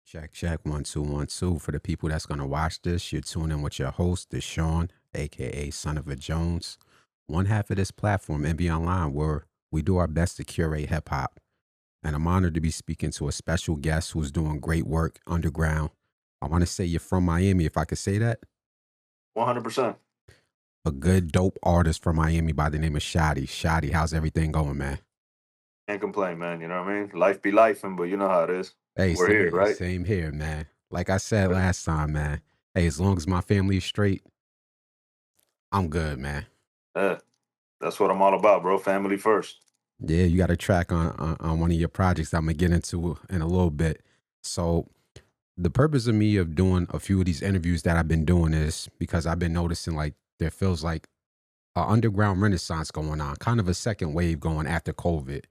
Check, check, 1 2 1 2. For the people that's gonna watch this, you're tuning in with your host, Deshaun, aka SonOfAJones. One half of this platform, MIAliens, where we do our best to curate hip hop. And I'm honored to be speaking to a special guest who's doing great work underground. I want to say you're from Miami, if I could say that. 100%. A good, dope artist from Miami by the name of Shottie. Shottie, how's everything going, man? Can't complain, man. You know what I mean? Life be lifing, but you know how it is. Hey, We're here, right? same here, man. Like I said Yeah. last time, man. Hey, as long as my family is straight, I'm good, man. Yeah, that's what I'm all about, bro. Family first. Yeah, you got a track on one of your projects I'm gonna get into in a little bit. So the purpose of me of doing a few of these interviews that I've been doing is because I've been noticing like there feels like an underground renaissance going on, kind of a second wave going after COVID.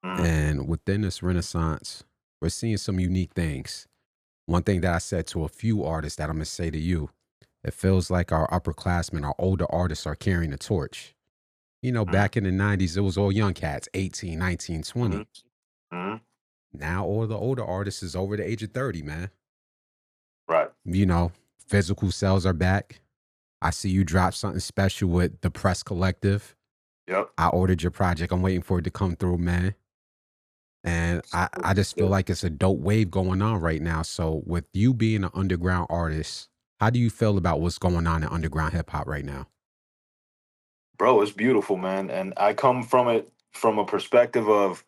Mm, And within this renaissance, we're seeing some unique things. One thing that I said to a few artists that I'm gonna say to you, it feels like our upperclassmen, our older artists are carrying the torch. mm, Back in the 90s, it was all young cats, 18, 19, mm, 20. mm. Now all the older artists is over the age of 30, man. Right. You know, physical sales are back. I see you drop something special with the Press Collective. Yep. I ordered your project. I'm waiting for it to come through, man. And I just feel Yeah. like it's a dope wave going on right now. So with you being an underground artist, how do you feel about what's going on in underground hip hop right now? Bro, it's beautiful, man. And I come from it from a perspective of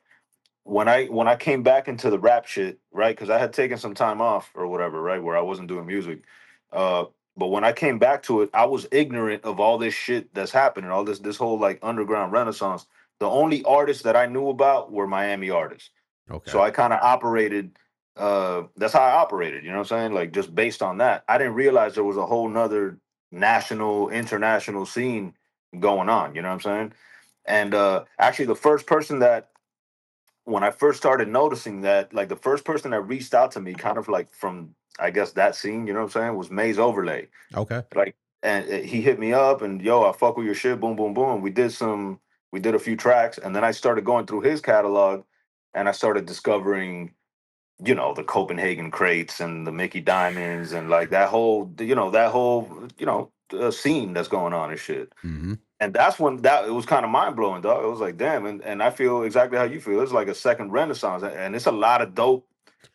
when I came back into the rap shit, right? Because I had taken some time off or whatever, right, where I wasn't doing music. Uh, but when I came back to it, I was ignorant of all this shit that's happening, all this whole like underground renaissance. The only artists that I knew about were Miami artists. So Okay. I kind of operated. That's how I operated. You know what I'm saying? Like just based on that, I didn't realize there was a whole nother national, international scene going on. You know what I'm saying? And actually, the first person that when I first started noticing that, like the first person that reached out to me, kind of like from I guess that scene, you know what I'm saying, was Maze Overlay. Okay. Like, and he hit me up and yo, I fuck with your shit, boom, boom, boom. We did a few tracks, and then I started going through his catalog, and I started discovering, the Copenhagen crates and the Mickey Diamonds and like that whole scene that's going on and shit. Hmm. And that's when that it was kind of mind blowing, dog. It was like, damn, and I feel exactly how you feel. It's like a second renaissance, and it's a lot of dope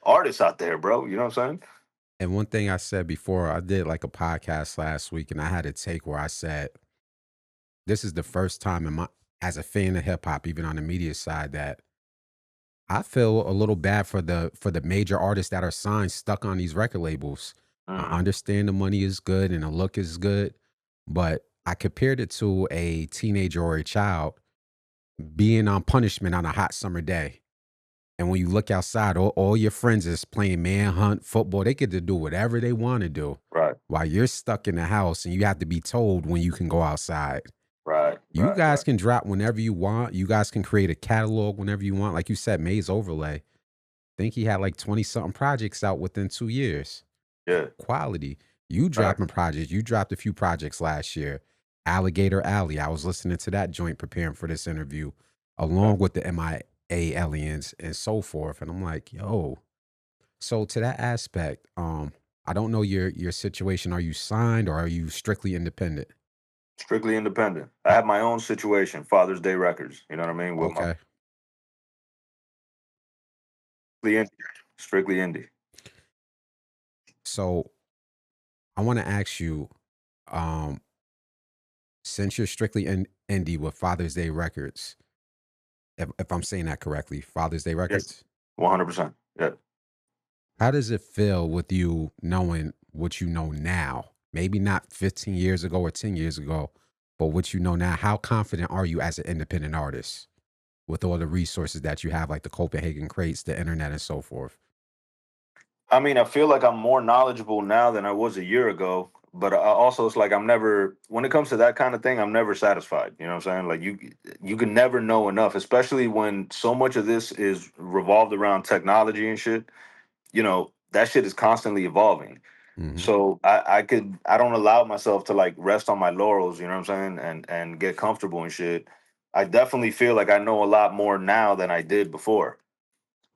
artists out there, bro. You know what I'm saying? And one thing I said before, I did like a podcast last week and I had a take where I said, this is the first time as a fan of hip hop, even on the media side, that I feel a little bad for the major artists that are signed stuck on these record labels. I Hmm. understand the money is good and the look is good, but I compared it to a teenager or a child being on punishment on a hot summer day. And when you look outside, all your friends is playing manhunt, football. They get to do whatever they want to do Right, while you're stuck in the house and you have to be told when you can go outside. right, You right, guys right. can drop whenever you want. You guys can create a catalog whenever you want. Like you said, Maze Overlay. Think he had like 20 something projects out within 2 years. Yeah, Quality. You dropping facts. projects. You dropped a few projects last year. Alligator Alley. I was listening to that joint preparing for this interview, Yeah. along with the MIAliens and so forth. And I'm like, yo. So to that aspect, I don't know your situation. Are you signed or are you strictly independent? Strictly independent. I Uh, have my own situation, Father's Day Records. You know what I mean? With my okay. strictly indie. Strictly indie. So I want to ask you, um, since you're strictly indie with Father's Day Records, if I'm saying that correctly, Father's Day Yes, Records, 100%. Yeah. how does it feel with you knowing what you know now? Maybe not 15 years ago or 10 years ago, but what you know now. How confident are you as an independent artist with all the resources that you have, like the Copenhagen crates, the internet, and so forth? I mean, I feel like I'm more knowledgeable now than I was a year ago. But also, it's like I'm never, when it comes to that kind of thing, I'm never satisfied. You know what I'm saying? Like you can never know enough, especially when so much of this is revolved around technology and shit. That shit is constantly evolving. Hmm. So I don't allow myself to like rest on my laurels. You know what I'm saying? And get comfortable and shit. I definitely feel like I know a lot more now than I did before.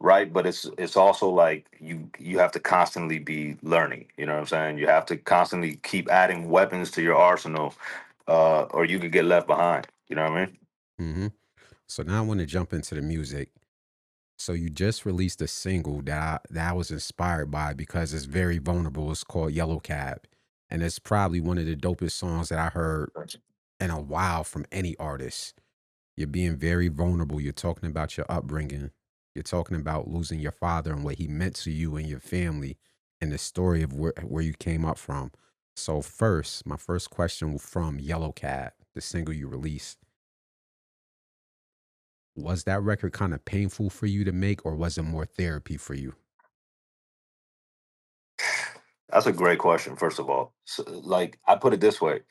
right? But it's also like you have to constantly be learning. You know what I'm saying? You have to constantly keep adding weapons to your arsenal, or you could get left behind. You know what I mean? Hmm. So now I want to jump into the music. So you just released a single that I was inspired by because it's very vulnerable. It's called Yellow Cab. And it's probably one of the dopest songs that I heard in a while from any artist. You're being very vulnerable. You're talking about your upbringing. You're talking about losing your father and what he meant to you and your family and the story of where you came up from. So first, my first question from Yellow Cab, the single you released, was that record kind of painful for you to make or was it more therapy for you? That's a great question. First of all, so, like I put it this way: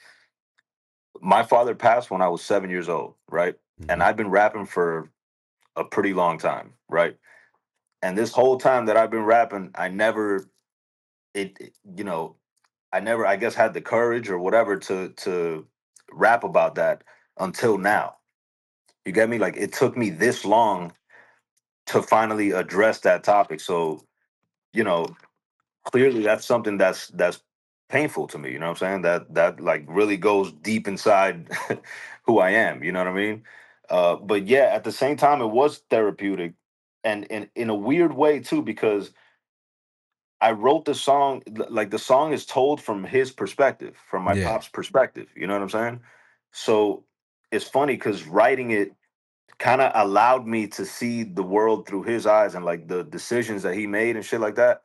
my father passed when I was 7 years old, right? And Mhm. I've been rapping for a pretty long time, right? And this whole time that I've been rapping, I never you know, I never, I guess, had the courage or whatever to rap about that until now. You get me? Like it took me this long to finally address that topic. So, you know, clearly that's something that's painful to me. You know what I'm saying? That like really goes deep inside who I am. You know what I mean? But yeah, at the same time, it was therapeutic, and in a weird way too, because I wrote the song, like the song is told from his perspective, from my Yeah. pop's perspective. You know what I'm saying? So it's funny because writing it kind of allowed me to see the world through his eyes and like the decisions that he made and shit like that.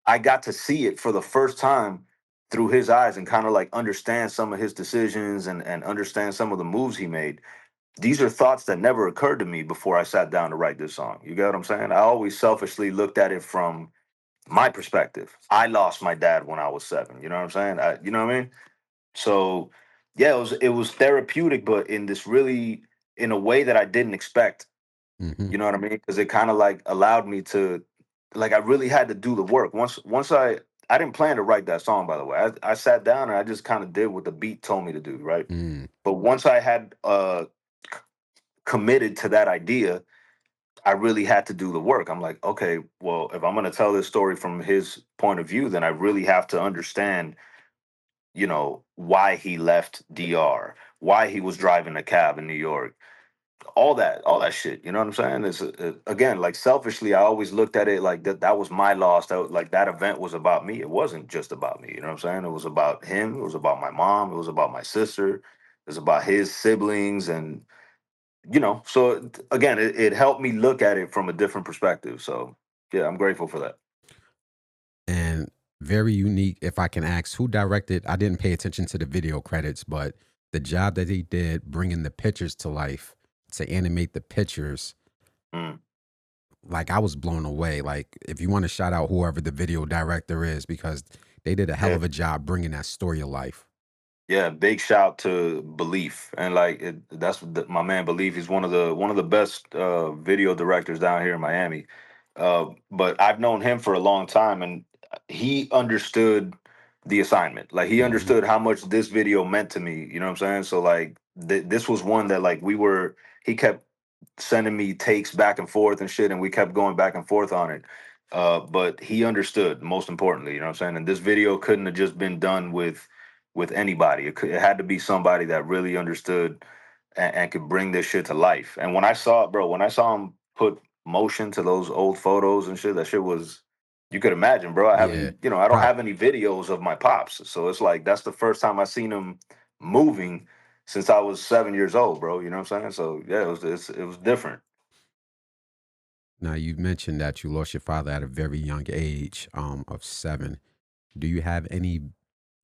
I got to see it for the first time through his eyes and kind of like understand some of his decisions and understand some of the moves he made. These are thoughts that never occurred to me before I sat down to write this song. You get what I'm saying? I always selfishly looked at it from my perspective. I lost my dad when I was 7. You know what I'm saying? You know what I mean? So yeah, it was therapeutic, but in this really in a way that I didn't expect. Mhm. You know what I mean? Because it kind of like allowed me to, like, I really had to do the work. Once I didn't plan to write that song, by the way. I sat down and I just kind of did what the beat told me to do, right? Mm. But once I had committed to that idea, I really had to do the work. I'm like, okay, well, if I'm going to tell this story from his point of view, then I really have to understand, why he left DR, why he was driving a cab in New York, all that shit. You know what I'm saying? Again, like selfishly, I always looked at it like that was my loss. Like that event was about me. It wasn't just about me. You know what I'm saying? It was about him. It was about my mom. It was about my sister. It was about his siblings, and so again, it helped me look at it from a different perspective. So yeah, I'm grateful for that. And very unique, if I can ask, who directed? I didn't pay attention to the video credits, but the job that they did bringing the pictures to life to animate the pictures, Mm. like I was blown away. Like if you want to shout out whoever the video director is, because they did a hell Yeah. of a job bringing that story to life. Yeah, big shout to Belief, and like that's my man Belief. He's one of the best video directors down here in Miami. But I've known him for a long time, and he understood the assignment. Like he Hmm. understood how much this video meant to me. You know what I'm saying? So like this was one that like we were. He kept sending me takes back and forth and shit, and we kept going back and forth on it. But he understood, most importantly, you know what I'm saying? And this video couldn't have just been done with anybody. It had to be somebody that really understood and could bring this shit to life. And when I saw it, bro, when I saw him put motion to those old photos and shit, that shit was, you could imagine, bro. Yeah. I don't Prop. have any videos of my pops. So it's like that's the first time I seen him moving since I was 7 years old, bro. You know what I'm saying? So yeah, it was different. Now you mentioned that you lost your father at a very young age, of 7. Do you have any,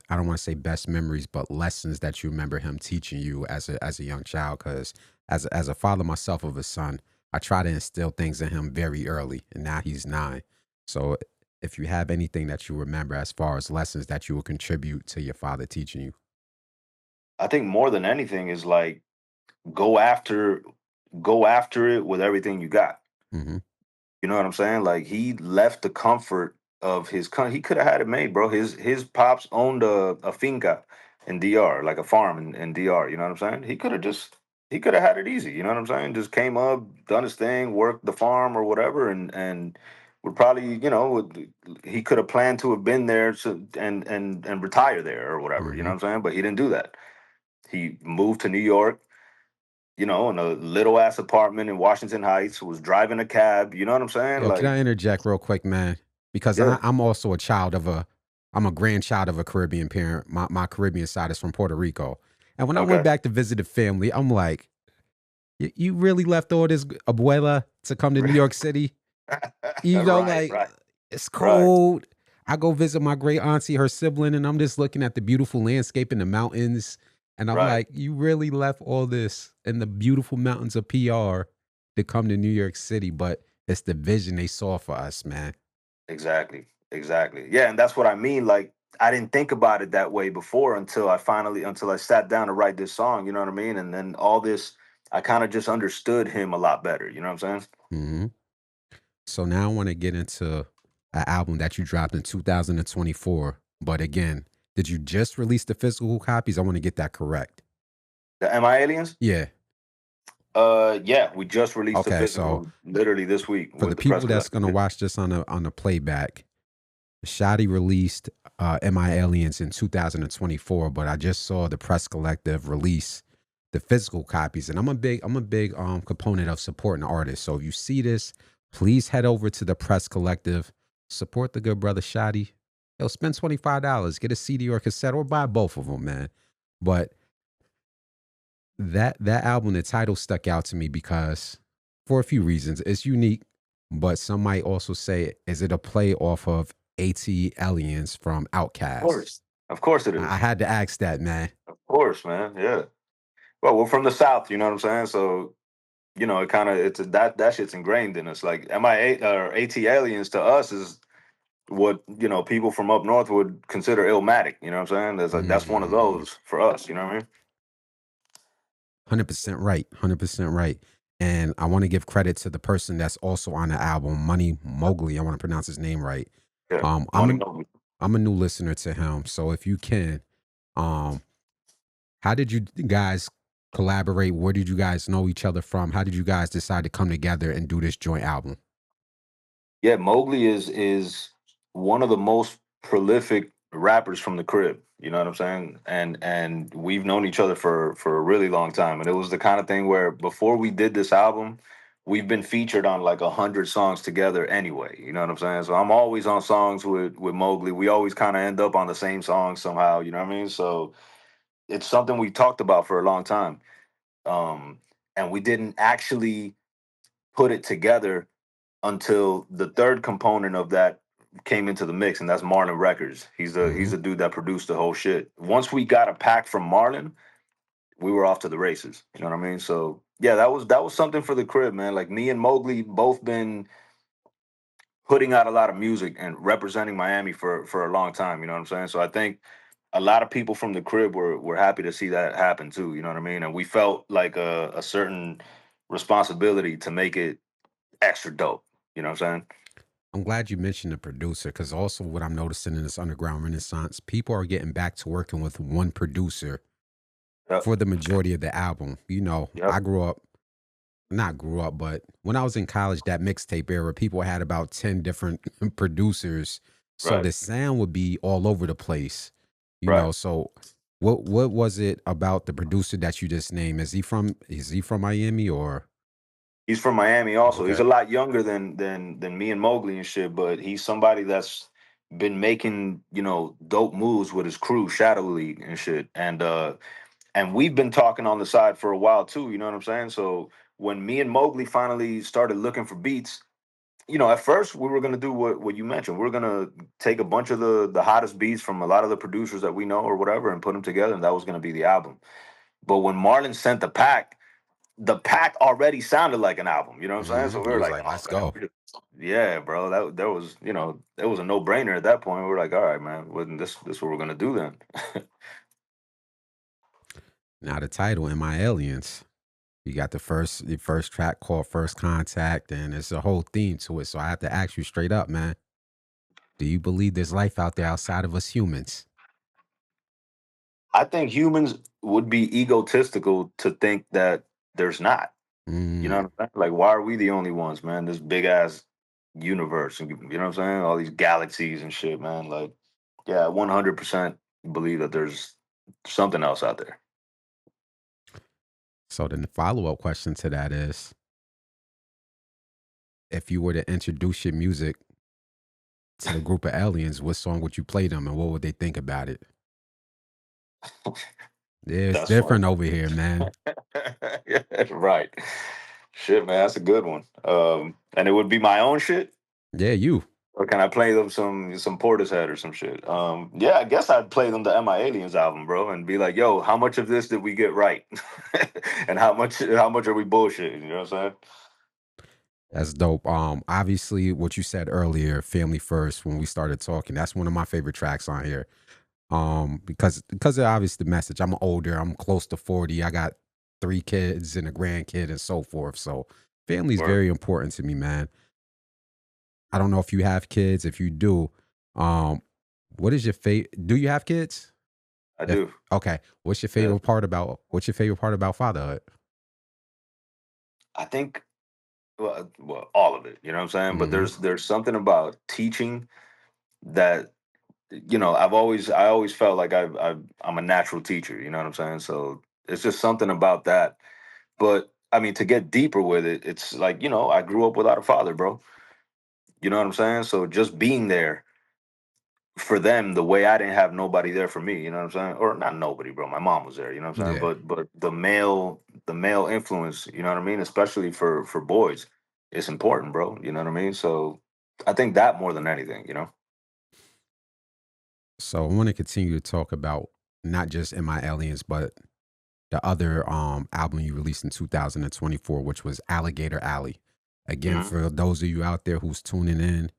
I don't want to say best memories, but lessons that you remember him teaching you as a young child? Because as a father myself of a son, I try to instill things in him very early, and now he's 9. So if you have anything that you remember as far as lessons that you will contribute to your father teaching you. I think more than anything is like go after go after it with everything you got. Hmm. You know what I'm saying? Like he left the comfort of he could have had it made, bro. His pops owned a finca in DR, like a farm in DR. You know what I'm saying? He could have just he could have had it easy. You know what I'm saying? Just came up, done his thing, worked the farm or whatever, and would probably, he could have planned to have been there and retire there or whatever. You know Hmm. what I'm saying? But he didn't do that. He moved to New York, in a little ass apartment in Washington Heights. Was driving a cab. You know what I'm saying? Yo, can Like, I interject real quick, man? Because yeah, I'm also I'm a grandchild of a Caribbean parent. My Caribbean side is from Puerto Rico. And when I went okay, back to visit the family, I'm like, you really left all this abuela to come to New York City? right, Like, right, it's right, cold. I go visit my great auntie, her sibling, and I'm just looking at the beautiful landscape in the mountains. And I'm right. like, you really left all this in the beautiful mountains of PR to come to New York City, but it's the vision they saw for us, man. Exactly. Exactly. Yeah, and that's what I mean. Like, I didn't think about it that way before until I sat down to write this song, you know what I mean? And then all this, I kind of just understood him a lot better, you know what I'm saying? Hmm. So now I want to get into an album that you dropped in 2024. But again, did you just release the physical copies? I want to get that correct. The MIAliens? Yeah. Yeah, we just released the Okay. So physical literally this week for the with the press people that's collective. gonna Yeah. watch this on the playback, Shottie released MIAliens in 2024, but I just saw the press collective release the physical copies, and I'm a big component of supporting artists. So if you see this, please head over to the press collective, support the good brother Shottie. He'll spend $25, get a CD or cassette, or buy both of them, man. But that album, the title stuck out to me because for a few reasons. It's unique, but some might also say, is it a play off of AT Aliens from Of Outkast? course. Of course it I is. had to ask that, man. Of course, man. Yeah. Well, we're from the South, you know what I'm saying? So, it kind of that shit's ingrained in us. Like MIA or AT aliens to us is what people from up north would consider illmatic. You know what I'm saying? That's one of Mm, those for us. You know what I mean? 100% right. 100% right. And I want to give credit to the person that's also on the album, Money Mowgli. I want to pronounce his name right. Yeah, Um, I'm money a, Mowgli. I'm a new listener to him, so if you can, um, how did you guys collaborate? Where did you guys know each other from? How did you guys decide to come together and do this joint album? Yeah, Mowgli is one of the most prolific rappers from the crib. You know what I'm saying? And we've known each other for a really long time. And it was the kind of thing where before we did this album, we've been featured on like 100 songs together anyway. You know what I'm saying? So I'm always on songs with Mowgli. We always kind of end up on the same song somehow. You know what I mean? So it's something we talked about for a long time. Um, and we didn't actually put it together until the third component of that came into the mix, and that's Marlon Records. He's Hmm. the dude that produced the whole shit. Once we got a pack from Marlon, we were off to the races. You know what I mean? So yeah, that was something for the crib, man. Like me and Mowgli both been putting out a lot of music and representing Miami for a long time. You know what I'm saying? So I think a lot of people from the crib were happy to see that happen too. You know what I mean? And we felt like a certain responsibility to make it extra dope. You know what I'm saying? I'm glad you mentioned the producer because also what I'm noticing in this underground renaissance, people are getting back to working with one producer Yep. for the majority of the album. Yep. I grew up, but when I was in college, that mixtape era, people had about 10 different producers. So Right. the sound would be all over the place, Right. So what was it about the producer that you just named? Is he from Miami or He's from Miami also. He's okay? a lot younger than me and Mowgli and shit, but he's somebody that's been making, dope moves with his crew, Shadow League and shit. And we've been talking on the side for a while too, you know what I'm saying? So when me and Mowgli finally started looking for beats, at first we were gonna do what you mentioned. We are gonna take a bunch of the hottest beats from a lot of the producers that we know or whatever and put them together, and that was gonna be the album. But when Marlon sent the pack already sounded like an album. You know what I'm saying? So we You were was like, like, oh let's man, go. yeah, bro. That was it was a no brainer at that point. We were like, all right, man, well, this what we're gonna do then. Now the title, "Am I Aliens?" You got the first track called First Contact, and it's a whole theme to it. So I have to ask you straight up, man. Do you believe there's life out there outside of us humans? I think humans would be egotistical to think that. there's not. You know Mm. what I'm saying? Like, why are we the only ones, man? This big ass universe, and you know what I'm saying? All these galaxies and shit, man. Like, yeah, 100% believe that there's something else out there. So then the follow-up question to that is, if you were to introduce your music to a group of aliens, what song would you play them and what would they think about it? Yeah, it's That's funny. different over here, man. Yeah, right. Shit, man, that's a good one. And it would be my own shit. Yeah, you. Or can I play them some Portishead or some shit? Yeah, I guess I'd play them the MIAliens album, bro, and be like, "Yo, how much of this did we get right, and how much are we bullshitting?" You know what I'm saying? That's dope. Obviously, what you said earlier, "Family First," when we started talking, that's one of my favorite tracks on here. Because of obvious the message. I'm older. I'm close to 40. I got 3 kids and a grandkid and so forth. So, family is Word. very important to me, man. I don't know if you have kids. If you do, um, what is your favorite? Do you have kids? I If do. okay, Yeah. what's your favorite part about fatherhood? I think well, all of it. You know what I'm saying? But Mhm. there's something about teaching that I always felt like I'm a natural teacher. You know what I'm saying? So it's just something about that. But I mean, to get deeper with it, it's like I grew up without a father, bro. You know what I'm saying? So just being there for them the way I didn't have nobody there for me, you know what I'm saying? Or not nobody, bro. My mom was there, you know what I'm saying? Yeah. But the male influence, you know what I mean? Especially for boys, it's important, bro. You know what I mean? So I think that more than anything. So I want to continue to talk about not just MIAliens, but the other album you released in 2024, which was Alligator Alley. Again, Mhm. for those of you out there who's tuning in,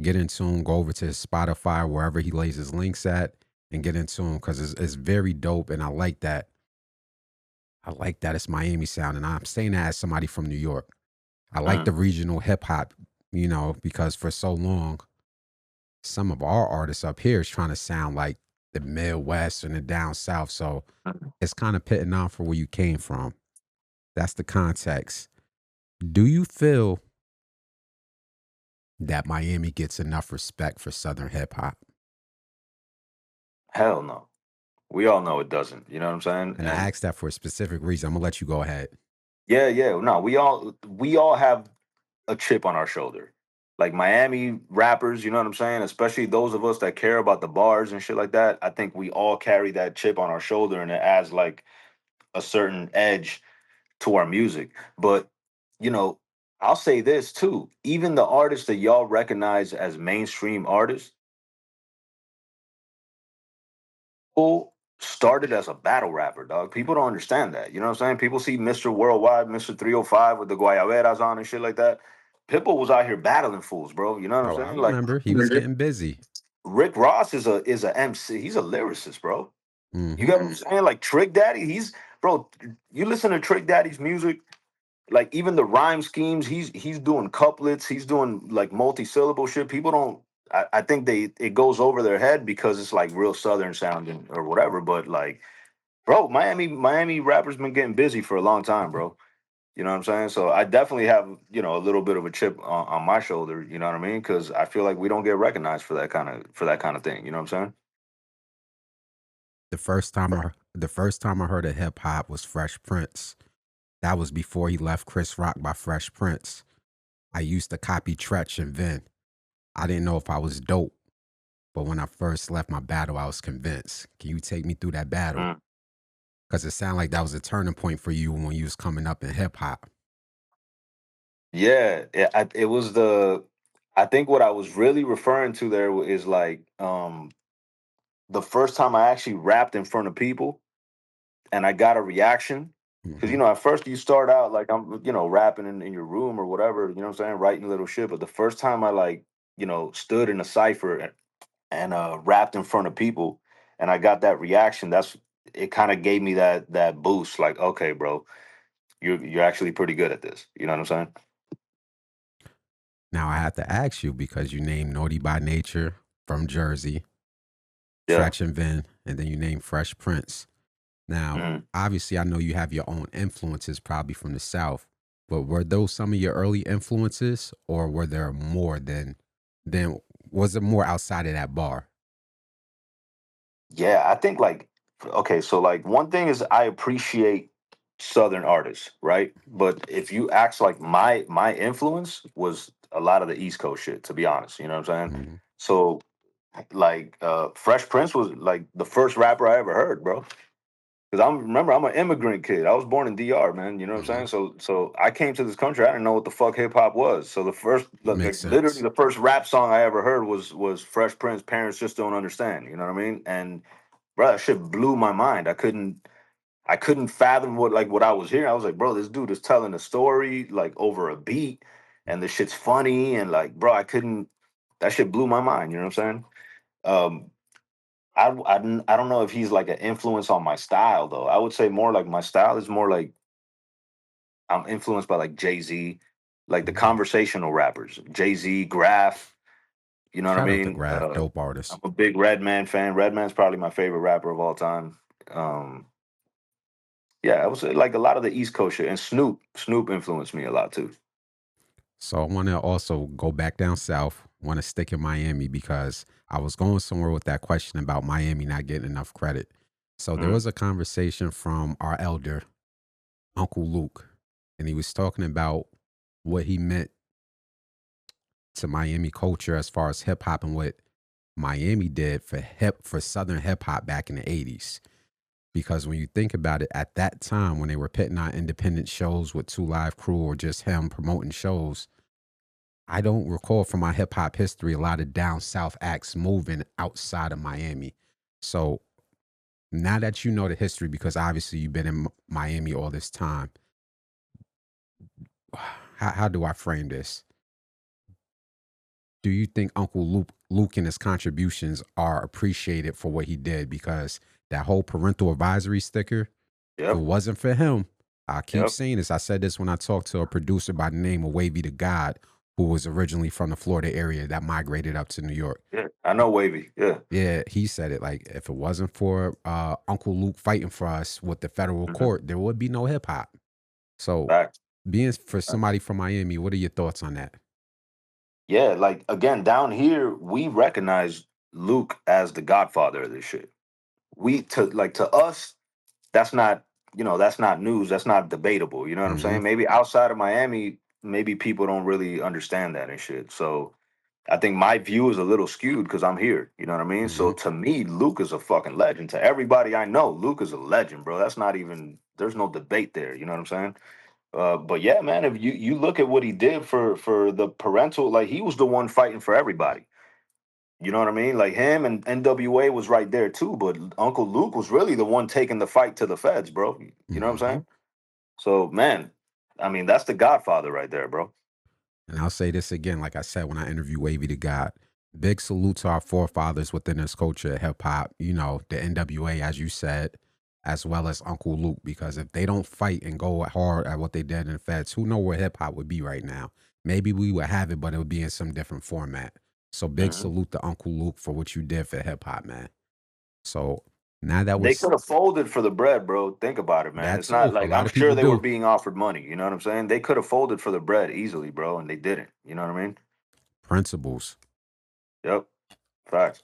get in tune, go over to his Spotify, wherever he lays his links at, and get in tune because it's very dope. And I like that. I like that it's Miami sound. And I'm saying that as somebody from New York. I like Mhm. the regional hip hop, because for so long, some of our artists up here is trying to sound like the Midwest and the down south. So Mhm. it's kind of pitting off for where you came from. That's the context. Do you feel that Miami gets enough respect for Southern hip hop? Hell no. We all know it doesn't. You know what I'm saying? And I And asked that for a specific reason. I'm gonna let you go ahead. yeah, yeah. No, we all have a chip on our shoulder. Like Miami rappers, you know what I'm saying? Especially those of us that care about the bars and shit like that. I think we all carry that chip on our shoulder and it adds like a certain edge to our music. But, you know, I'll say this too. Even the artists that y'all recognize as mainstream artists, who started as a battle rapper, dog. People don't understand that. You know what I'm saying? People see Mr. Worldwide, Mr. 305 with the Guayaberas on and shit like that. Pitbull was out here battling fools, bro. You know what I'm Oh, I saying? Like remember he was getting busy. Rick Ross is a MC. He's a lyricist, bro. You Hmm. get what I'm saying? Like Trick Daddy, bro. You listen to Trick Daddy's music, like even the rhyme schemes, he's doing couplets, he's doing like multi-syllable shit. People don't. I think it goes over their head because it's like real southern sounding or whatever. But like, bro, Miami rappers been getting busy for a long time, bro. You know what I'm saying? So I definitely have a little bit of a chip on my shoulder. You know what I mean? Because I feel like we don't get recognized for that kind of thing. You know what I'm The first time I heard of hip hop was Fresh Prince. That was before he left Chris Rock by Fresh Prince. I used to copy Tretch and Vin. I didn't know if I was dope, but when I first left my battle, I was convinced. Can you take me through that battle? saying? Because it sounded like that was a turning point for you when you was coming up in hip hop. Yeah, it was the. I think what I was really referring to there is like the first time I actually rapped in front of people and I got a reaction. Because Hmm. at first you start out like I'm rapping in your room or whatever, you know what I'm saying, writing little shit. But the first time I like stood in a cipher and rapped in front of people and I got that reaction, it kind of gave me that boost. Like, okay, bro, you're actually pretty good at this. You know what I'm saying? Now I have to ask you because you named Naughty by Nature from Jersey, Yeah. Tretch and Vin, and then you named Fresh Prince. Now, Mhm. obviously, I know you have your own influences probably from the South, but were those some of your early influences, or were there more than was it more outside of that bar? Yeah, I think like okay, so like one thing is I appreciate Southern artists, right? But if you ask like my influence was a lot of the East Coast shit, to be honest. You know what I'm saying? Mhm. So like Fresh Prince was like the first rapper I ever heard, bro. Because I'm an immigrant kid. I was born in DR, man. You know what Mhm. I'm saying? So I came to this country. I didn't know what the fuck hip hop was. So the first, Makes like literally sense. the first rap song I ever heard was Fresh Prince. Parents just don't understand. You know what I mean? And bro, that shit blew my mind. I couldn't fathom what I was hearing. I was like, bro, this dude is telling a story like over a beat, and the shit's funny, and like, bro, I couldn't. That shit blew my mind. You know what I'm saying? Um, I don't know if he's like an influence on my style though. I would say more like my style is more like I'm influenced by like Jay Z, like the Mhm. conversational rappers, Jay Z, Graph. You know what I Shout out to mean? Graph, dope I'm artist. a big Redman fan. Redman's probably my favorite rapper of all time. Um, yeah, I would say like a lot of the East Coast shit, and Snoop. Snoop influenced me a lot too. So I want to also go back down south. Want to stick in Miami because I was going somewhere with that question about Miami not getting enough credit. So there Mm, was a conversation from our elder, Uncle Luke, and he was talking about what he meant to Miami culture as far as hip hop and what Miami did for Southern hip hop back in the 80s. Because when you think about it, at that time when they were putting on independent shows with Two Live Crew or just him promoting shows, I don't recall from my hip hop history a lot of down south acts moving outside of Miami. So now that you know the history, because obviously you've been in Miami all this time, how do I frame this? Do you think Uncle Luke and his contributions are appreciated for what he did? Because that whole parental advisory sticker, if it yep, wasn't for him, I keep yep, saying this. I said this when I talked to a producer by the name of Wavy the God, who was originally from the Florida area that migrated up to New York. yeah. I know Wavy. Yeah. Yeah, he said it like if it wasn't for Uncle Luke fighting for us with the federal Hmm. court, there would be no hip hop. So Facts. being for somebody from Miami, what are your thoughts on that? Yeah, like again, down here, we recognize Luke as the godfather of this shit. We to us, that's not, that's not news. That's not debatable. You know what I'm Hmm. saying? Maybe outside of Miami, maybe people don't really understand that and shit. So I think my view is a little skewed because I'm here. You know what I mean? Hmm. So to me, Luke is a fucking legend. To everybody I know, Luke is a legend, bro. That's not even, there's no debate there. You know what I'm saying? But yeah, man, if you look at what he did for the parental, like he was the one fighting for everybody. You know what I mean? Like him and NWA was right there too, but Uncle Luke was really the one taking the fight to the feds, bro. You know what I'm Hmm. saying? So man, I mean that's the Godfather right there, bro. And I'll say this again, like I said when I interviewed Wavy the God. Big salute to our forefathers within this culture of hip hop, the NWA, as you said, as well as Uncle Luke, because if they don't fight and go hard at what they did in the feds, who know where hip hop would be right now? Maybe we would have it, but it would be in some different format. So big Hmm. salute to Uncle Luke for what you did for hip hop, man. So now that They was could have folded for the bread, bro. Think about it, man. that It's not too. A like lot I'm of sure people they were do. being offered money. You know what I'm saying? They could have folded for the bread easily, bro, and they didn't. You know what I mean? Principles. Yep. Facts.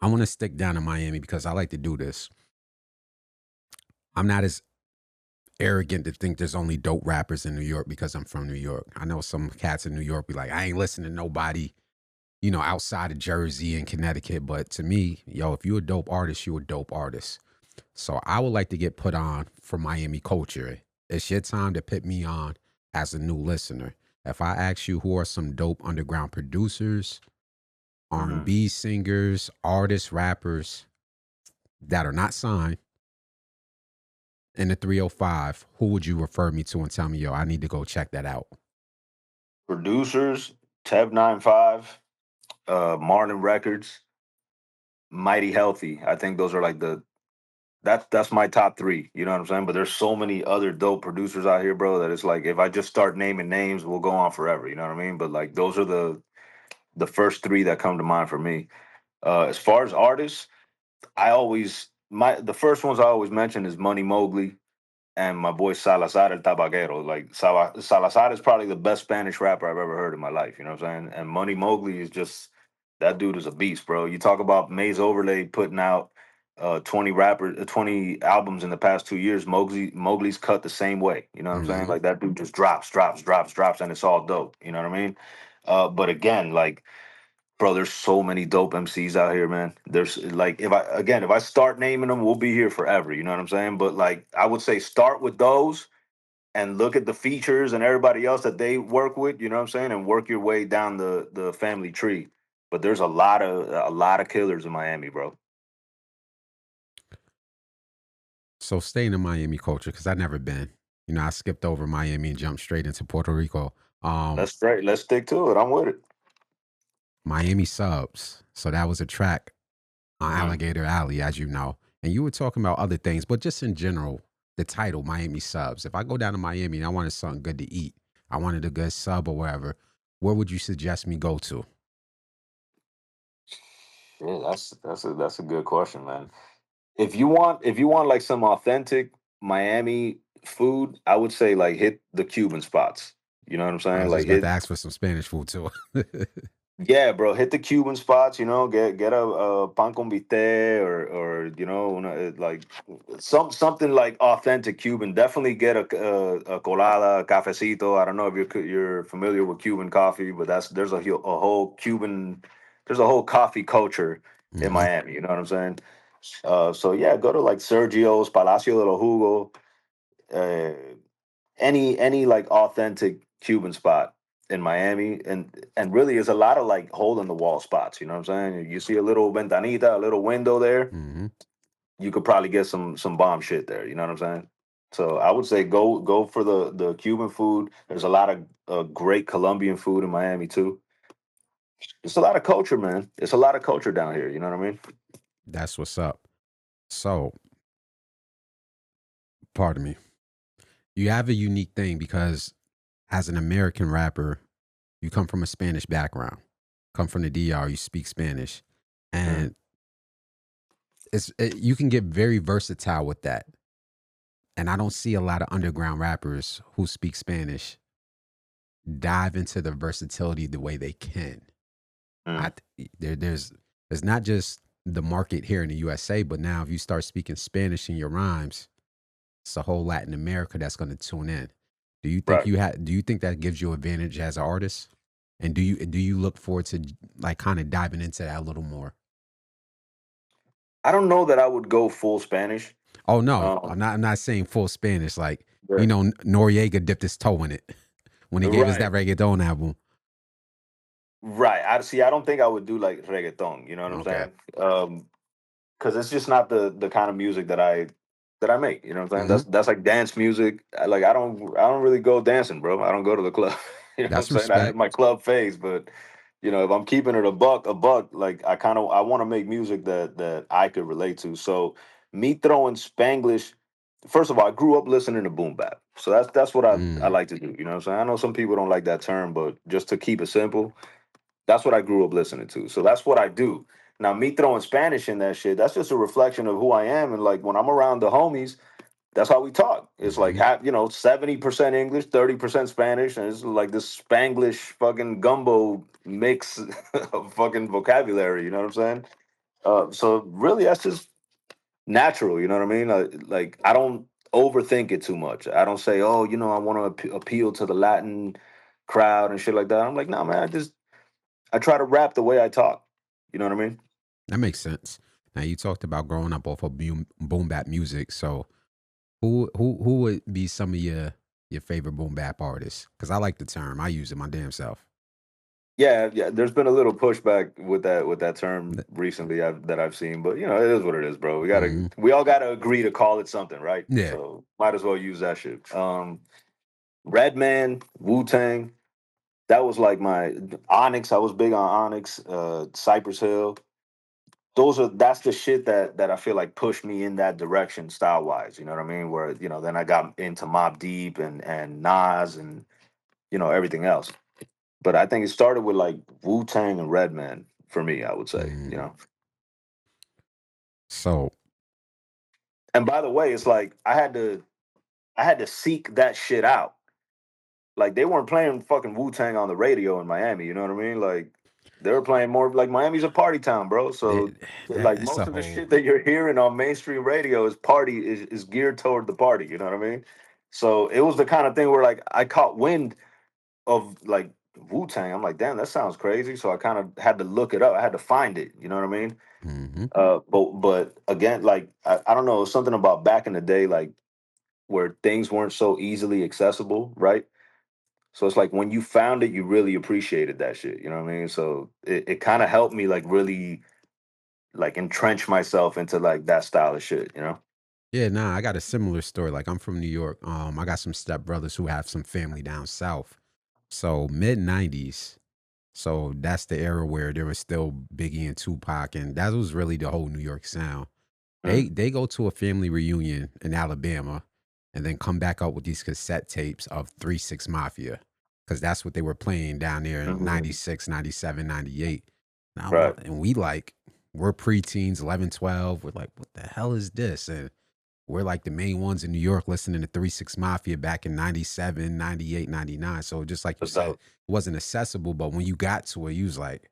I want to stick down in Miami because I like to do this. I'm not as arrogant to think there's only dope rappers in New York because I'm from New York. I know some cats in New York be like, I ain't listening to nobody, outside of Jersey and Connecticut. But to me, yo, if you're a dope artist, you're a dope artist. So I would like to get put on for Miami culture. It's your time to put me on as a new listener. If I ask you who are some dope underground producers, Hmm. R&B singers, artists, rappers that are not signed in the 305, who would you refer me to and tell me, yo, I need to go check that out? Producers, Tev 95, Martin Records, Mighty Healthy. I think those are like that's my top three. You know what I'm saying? But there's so many other dope producers out here, bro, that it's like if I just start naming names, we'll go on forever. You know what I mean? But like those are the first three that come to mind for me. As far as artists, I always the first ones I always mention is Money Mowgli and my boy Salazar el Tabaquero. Like Salazar is probably the best Spanish rapper I've ever heard in my life. You know what I'm saying? And Money Mowgli is just that dude is a beast, bro. You talk about Maze Overlay putting out 20 albums in the past 2 years. Mowgli's cut the same way. You know what I'm saying? Hmm. Like that dude just drops, and it's all dope. You know what I mean? But again, like bro, there's so many dope MCs out here, man. There's like if I start naming them, we'll be here forever. You know what I'm saying? But like I would say start with those and look at the features and everybody else that they work with, you know what I'm saying, and work your way down the family tree. But there's a lot of killers in Miami, bro. So staying in Miami culture, because I never been. You know, I skipped over Miami and jumped straight into Puerto Rico. Let's straight. Let's stick to it. I'm with it. Miami subs. So that was a track on Hmm. Alligator Alley, as you know. And you were talking about other things, but just in general, the title, Miami subs. If I go down to Miami and I wanted something good to eat, I wanted a good sub or wherever, where would you suggest me go to? Yeah, that's a good question, man. If you want like some authentic Miami food, I would say like hit the Cuban spots. You know what I'm I saying? was Like just about to hit ask for some Spanish food too. Yeah, bro, hit the Cuban spots. Get a pan con bistec or like something like authentic Cuban. Definitely get a colada, a cafecito. I don't know if you're familiar with Cuban coffee, but there's a whole Cuban, there's a whole coffee culture in Hmm. Miami. You know what I'm saying? So yeah, go to like Sergio's, Palacio de los Jugos, uh, any like authentic Cuban spot in Miami, and really is a lot of like hole in the wall spots. You know what I'm saying? You see a little ventanita, a little window there, Hmm. you could probably get some bomb shit there. You know what I'm saying? So I would say go for the Cuban food. There's a lot of great Colombian food in Miami too. It's a lot of culture, man. It's a lot of culture down here. You know what I mean? That's what's up. So, pardon me. You have a unique thing because as an American rapper, you come from a Spanish background, come from the DR, you speak Spanish, Mm, and you can get very versatile with that. And I don't see a lot of underground rappers who speak Spanish dive into the versatility the way they can. mm. There's not just the market here in the USA, but now if you start speaking Spanish in your rhymes, it's a whole Latin America that's going to tune in. Right. Do you think that gives you advantage as an artist? And do you look forward to like kind of diving into that a little more? I don't know that I would go full Spanish. Oh no, Um, I'm not saying full Spanish. Like yeah. Noriega dipped his toe in it when he gave us that Right. reggaeton album. Right. I see. I don't think I would do like reggaeton. You know what I'm Okay. saying? Because it's just not the kind of music that I make. You know what I'm saying? Hmm. That's like dance music. I don't really go dancing, bro. I don't go to the club. You know what I'm That's saying? I have respect. my club phase, but if I'm keeping it a buck, like I want to make music that I could relate to. So me throwing Spanglish. First of all, I grew up listening to boom bap, so that's what I Mm, like to do. You know what I'm saying? I know some people don't like that term, but just to keep it simple, that's what I grew up listening to. So that's what I do. Now, me throwing Spanish in that shit, that's just a reflection of who I am. And like when I'm around the homies, that's how we talk. It's like, hmm. 70% English, 30% Spanish. And it's like this Spanglish fucking gumbo mix of fucking vocabulary. You know what I'm saying? So really, that's just natural. You know what I mean? Like I don't overthink it too much. I don't say, oh, I want to appeal to the Latin crowd and shit like that. I'm like, no, man, I try to rap the way I talk. You know what I mean? That makes sense. Now you talked about growing up off of boom bap music. So who would be some of your favorite boom bap artists? Because I like the term. I use it my damn self. Yeah, yeah. There's been a little pushback with that term recently that I've seen, but it is what it is, bro. Hmm. We all gotta agree to call it something, right? Yeah. So might as well use that shit. Redman, Wu Tang. That was like my Onyx. I was big on Onyx. Cypress Hill. That's the shit that I feel like pushed me in that direction style wise. You know what I mean? Where then I got into Mob Deep and Nas and everything else. But I think it started with like Wu Tang and Redman for me. I would say. Hmm. So And by the way, it's like I had to seek that shit out. Like they weren't playing fucking Wu Tang on the radio in Miami. You know what I mean? Like they were playing more like Miami's a party town, bro. They, So that like it's a most of the whole shit that you're hearing on mainstream radio is geared toward the party. You know what I mean? So it was the kind of thing where like I caught wind of like Wu Tang. I'm like, damn, that sounds crazy. So I kind of had to look it up. I had to find it. You know what I mean? hmm But again, like I don't know, something about back in the day, like where things weren't so easily accessible, right? So it's like when you found it, you really appreciated that shit. You know what I mean? So it kind of helped me like really like entrench myself into like that style of shit. You know? Yeah, nah, I got a similar story. Like I'm from New York. I got some stepbrothers who have some family down south. So mid 90s. So that's the era where there was still Biggie and Tupac, and that was really the whole New York sound. Mm, They go to a family reunion in Alabama and then come back up with these cassette tapes of 3 6 Mafia. Cause that's what they were playing down there in mhm. 96, 97, 98. Right. And we're preteens, 11, 12. We're like, what the hell is this? And we're like the main ones in New York listening to 3 6 Mafia back in 97, 98, 99. So just like you That's said, dope. it wasn't accessible, but when you got to it, you was like,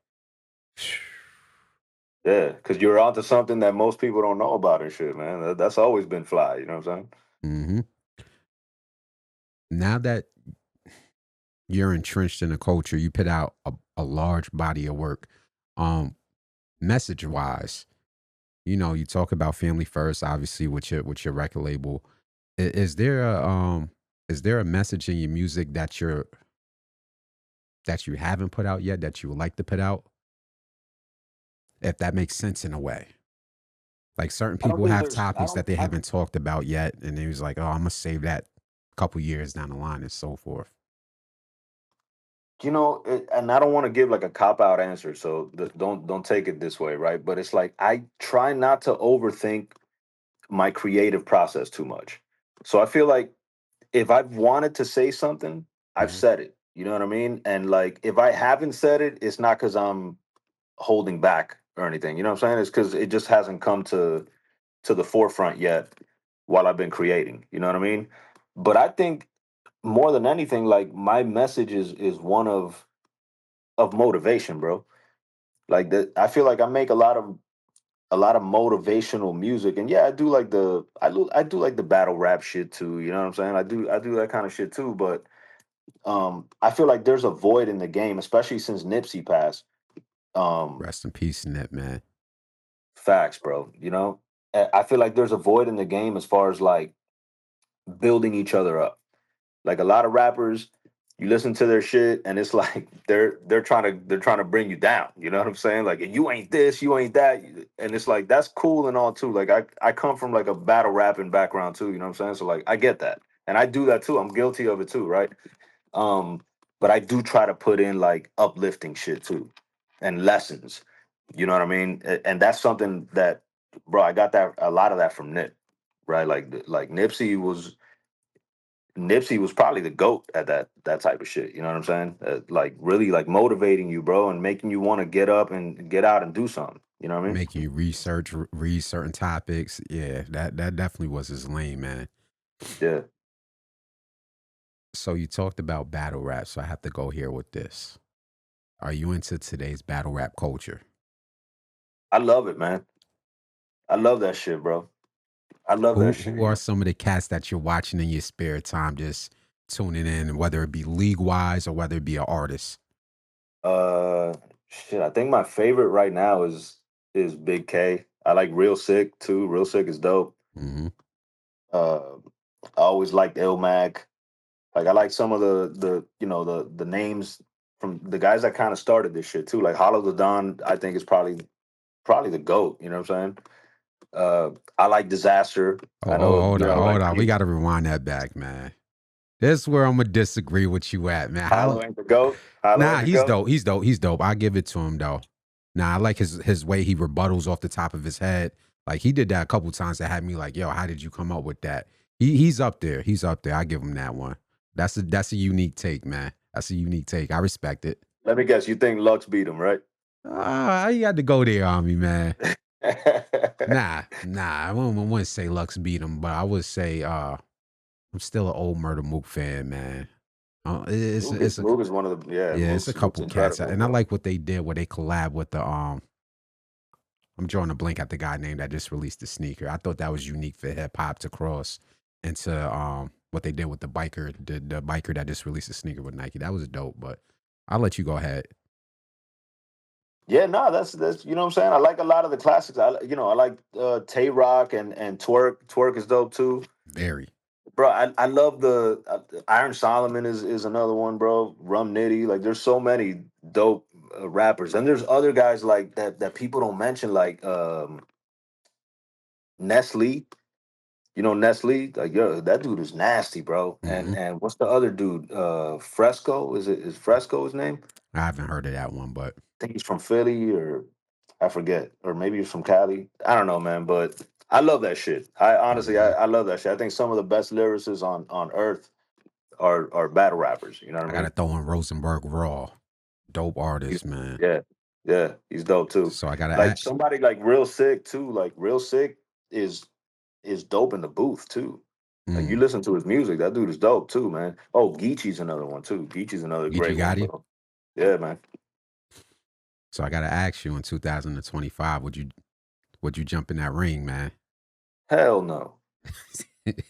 Yeah, because you're onto something that most people don't know about and shit, man. That's always been fly. You know what I'm saying? mm-hmm. Now that you're entrenched in the culture, you put out a large body of work. Message wise, you talk about family first, obviously with your record label. Is there a message in your music that you haven't put out yet that you would like to put out? If that makes sense in a way. Like certain I don't people think have there's. I topics that don't. they haven't talked about yet, and they was like, "Oh, I'm gonna save that a couple years down the line and so forth." And I don't want to give like a cop out answer, so don't take it this way, right? But it's like I try not to overthink my creative process too much. So I feel like if I've wanted to say something, I've Mhm. said it. You know what I mean? And like if I haven't said it, it's not because I'm holding back or anything. You know what I'm saying? It's because it just hasn't come to the forefront yet while I've been creating. You know what I mean? But I think more than anything, like my message is one of motivation, bro. Like that, I feel like I make a lot of motivational music, and yeah, I do like the battle rap shit too. You know what I'm saying? I do that kind of shit too. But I feel like there's a void in the game, especially since Nipsey passed. Um, Rest in peace, Nip, man. Facts, bro. I feel like there's a void in the game as far as like building each other up. Like a lot of rappers, you listen to their shit and it's like they're trying to bring you down. You know what I'm saying? Like you ain't this, you ain't that. And it's like that's cool and all too. Like I come from like a battle rapping background too, you know what I'm saying? So like I get that. And I do that too. I'm guilty of it too, right? Um, but I do try to put in like uplifting shit too and lessons. You know what I mean? And that's something that, bro, I got that a lot of that from Nip, right? Like Nipsey was probably the goat at that type of shit. You know what I'm saying? Like really like motivating you, bro, and making you want to get up and get out and do something. You know what I mean? Making you read certain topics. Yeah, that definitely was his lane, man. Yeah, So you talked about battle rap, so I have to go here with this. Are you into today's battle rap culture? I love it, man. I love that shit, bro. I love that shit. Who are some of the cats that you're watching in your spare time, just tuning in, whether it be league wise or whether it be an artist? Shit. I think my favorite right now is Big K. I like Real Sick too. Real Sick is dope. Hmm Uh, I always liked Ilmac. Like I like some of the names from the guys that kind of started this shit too. Like Hollow the Don, I think is probably the goat. You know what I'm saying? I like Disaster. I know Hold like on. We got to rewind that back, man. This is where I'm gonna disagree with you at, man. How? Hollow ain't the goat. Hollow Nah, ain't the he's goat. dope. He's dope. He's dope. I give it to him though. Nah, I like his way he rebuttals off the top of his head. Like he did that a couple times that had me like, yo, how did you come up with that? He's up there. He's up there. I give him that one. That's a unique take, man. That's a unique take. I respect it. Let me guess. You think Lux beat him, right? Ah, you had to go there on me, man. Nah. I wouldn't say Lux beat him, but I would say I'm still an old Murder Mook fan, man. It's a Moog is one of the yeah. yeah, it's a Moog's couple cats, incredible, and I bro. like what they did where they collab with the I'm drawing a blank at the guy name that just released the sneaker. I thought that was unique for hip hop to cross into what they did with the biker that just released the sneaker with Nike. That was dope, but I'll let you go ahead. Yeah, no, that's you know what I'm saying. I like a lot of the classics. I like Tay Rock and Twerk. Twerk is dope too, Very. bro. I love the Iron Solomon is another one, bro. Rum Nitty, like there's so many dope rappers, and there's other guys like that people don't mention, like Nestle. You know Nestle, like yo, that dude is nasty, bro. Hmm. And what's the other dude? Fresco, is Fresco his name? I haven't heard of that one, but Think he's from Philly, or I forget, or maybe he's from Cali. I don't know, man, but I love that shit. I honestly, mhm. I love that shit. I think some of the best lyricists on earth are battle rappers. You know what I I gotta mean? throw in Rosenberg Raw, dope He's, artist, man. yeah, yeah, he's dope too. So I gotta Like ask. somebody like Real Sick too. Like Real Sick is is dope in the booth too. Like you Mm, listen to his music, that dude is dope too, man. Oh, Geechee's another one too. Geechee's another Geechee great one, Gotti. bro. Yeah, man. So I gotta ask you in 2025, would you jump in that ring, man? Hell no.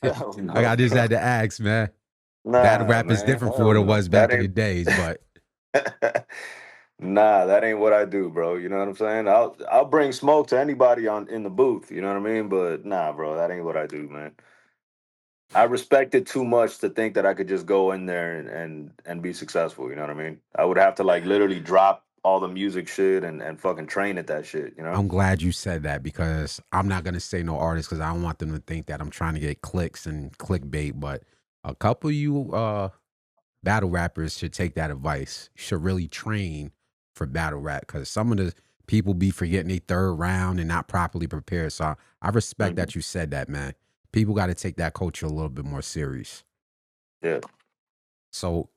Hell I no, just bro. had to ask, man. Battle Nah, rap is man. different for Hell what it no. was That back in the ain't days, but nah, that ain't what I do, bro. You know what I'm saying? I'll bring smoke to anybody on in the booth, you know what I mean? But nah, bro, that ain't what I do, man. I respect it too much to think that I could just go in there and be successful, you know what I mean? I would have to like literally drop all the music shit and fucking train at that shit, you know? I'm glad you said that because I'm not gonna say no artist because I don't want them to think that I'm trying to get clicks and clickbait. But a couple of you battle rappers should take that advice. Should really train for battle rap because some of the people be forgetting their third round and not properly prepared. So I respect Mhm. that you said that, man. People got to take that culture a little bit more serious. Yeah. So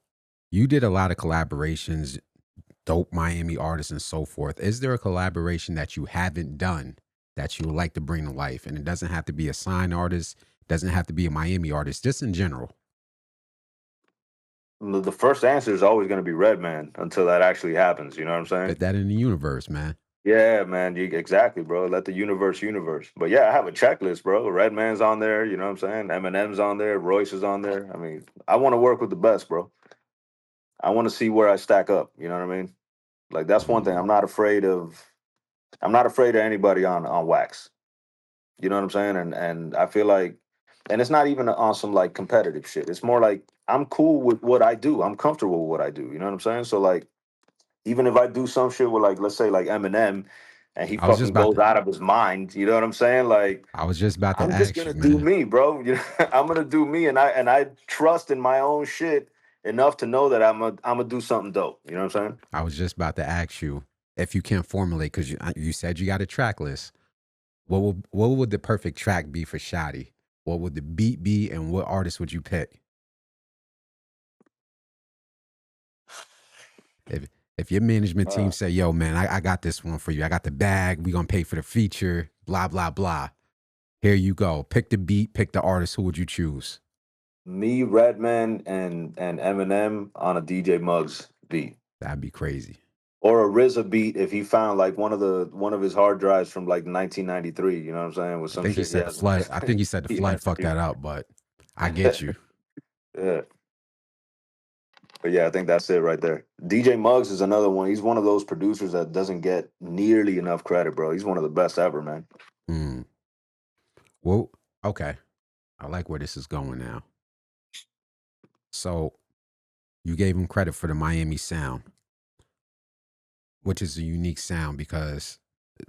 you did a lot of collaborations, dope Miami artists and so forth. Is there a collaboration that you haven't done that you would like to bring to life? And it doesn't have to be a signed artist, doesn't have to be a Miami artist, just in general. The first answer is always going to be Redman until that actually happens, you know what I'm saying? Put that in the universe, man. Yeah, man. Exactly, bro. Let the universe. But yeah, I have a checklist, bro. Redman's on there. You know what I'm saying? Eminem's on there. Royce is on there. I mean, I want to work with the best, bro. I want to see where I stack up. You know what I mean? Like that's one thing. Mm. I'm not afraid of anybody on wax. You know what I'm saying? And I feel like, and it's not even on some like competitive shit. It's more like I'm cool with what I do. I'm comfortable with what I do. You know what I'm saying? So like, even if I do some shit with like, let's say like Eminem, and he I was just fucking about goes to out of his mind, you know what I'm saying? Like, I was just about to I'm just ask gonna you, do man. me, bro. You know, I'm gonna do me, and I trust in my own shit enough to know that I'm gonna do something dope. You know what I'm saying? I was just about to ask you if you can formulate because you said you got a track list. What would the perfect track be for Shottie? What would the beat be, and what artist would you pick? If if your management team Uh, say, "Yo, man, I got this one for you. I got the bag. We gonna pay for the feature. Blah blah blah. Here you go. Pick the beat. Pick the artist. Who would you choose? Me, Redman, and Eminem on a DJ Muggs beat. That'd be crazy. Or a RZA beat if he found like one of his hard drives from like 1993. You know what I'm saying? With I some think he shit he said the has. flood. I think he said the He flood has. fucked that up, but I get you. Yeah. But yeah, I think that's it right there. DJ Muggs is another one. He's one of those producers that doesn't get nearly enough credit, bro. He's one of the best ever, man. Hmm. Well, okay. I like where this is going now. So you gave him credit for the Miami sound, which is a unique sound because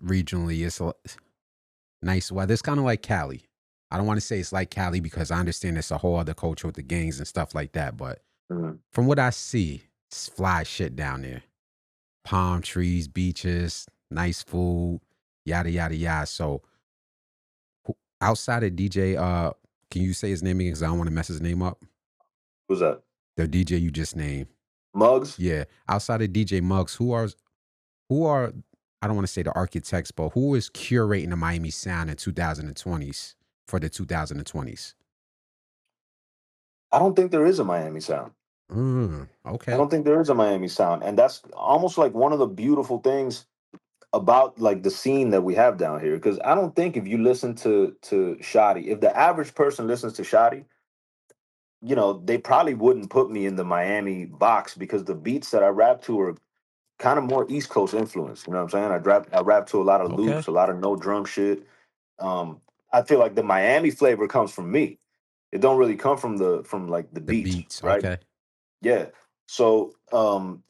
regionally it's a nice weather. It's kind of like Cali. I don't want to say it's like Cali because I understand it's a whole other culture with the gangs and stuff like that. But Mhm. from what I see, it's fly shit down there. Palm trees, beaches, nice food, yada yada yada. So outside of DJ, can you say his name again? Because I don't want to mess his name up. Who's that? The DJ you just named. Muggs? Yeah. Outside of DJ Muggs, who are I don't want to say the architects, but who is curating the Miami sound in 2020s for the 2020s? I don't think there is a Miami sound. I Okay. don't think there is a Miami sound, and that's almost like one of the beautiful things about like the scene that we have down here. Because I don't think if you listen to Shottie, if the average person listens to Shottie, they probably wouldn't put me in the Miami box because the beats that I rap to are kind of more East Coast influence. You know what I'm saying? I rap to a lot of Okay. loops, a lot of no drum shit. Um, I feel like the Miami flavor comes from me. It don't really come from like the The beats, beats. right? Okay. Yeah. So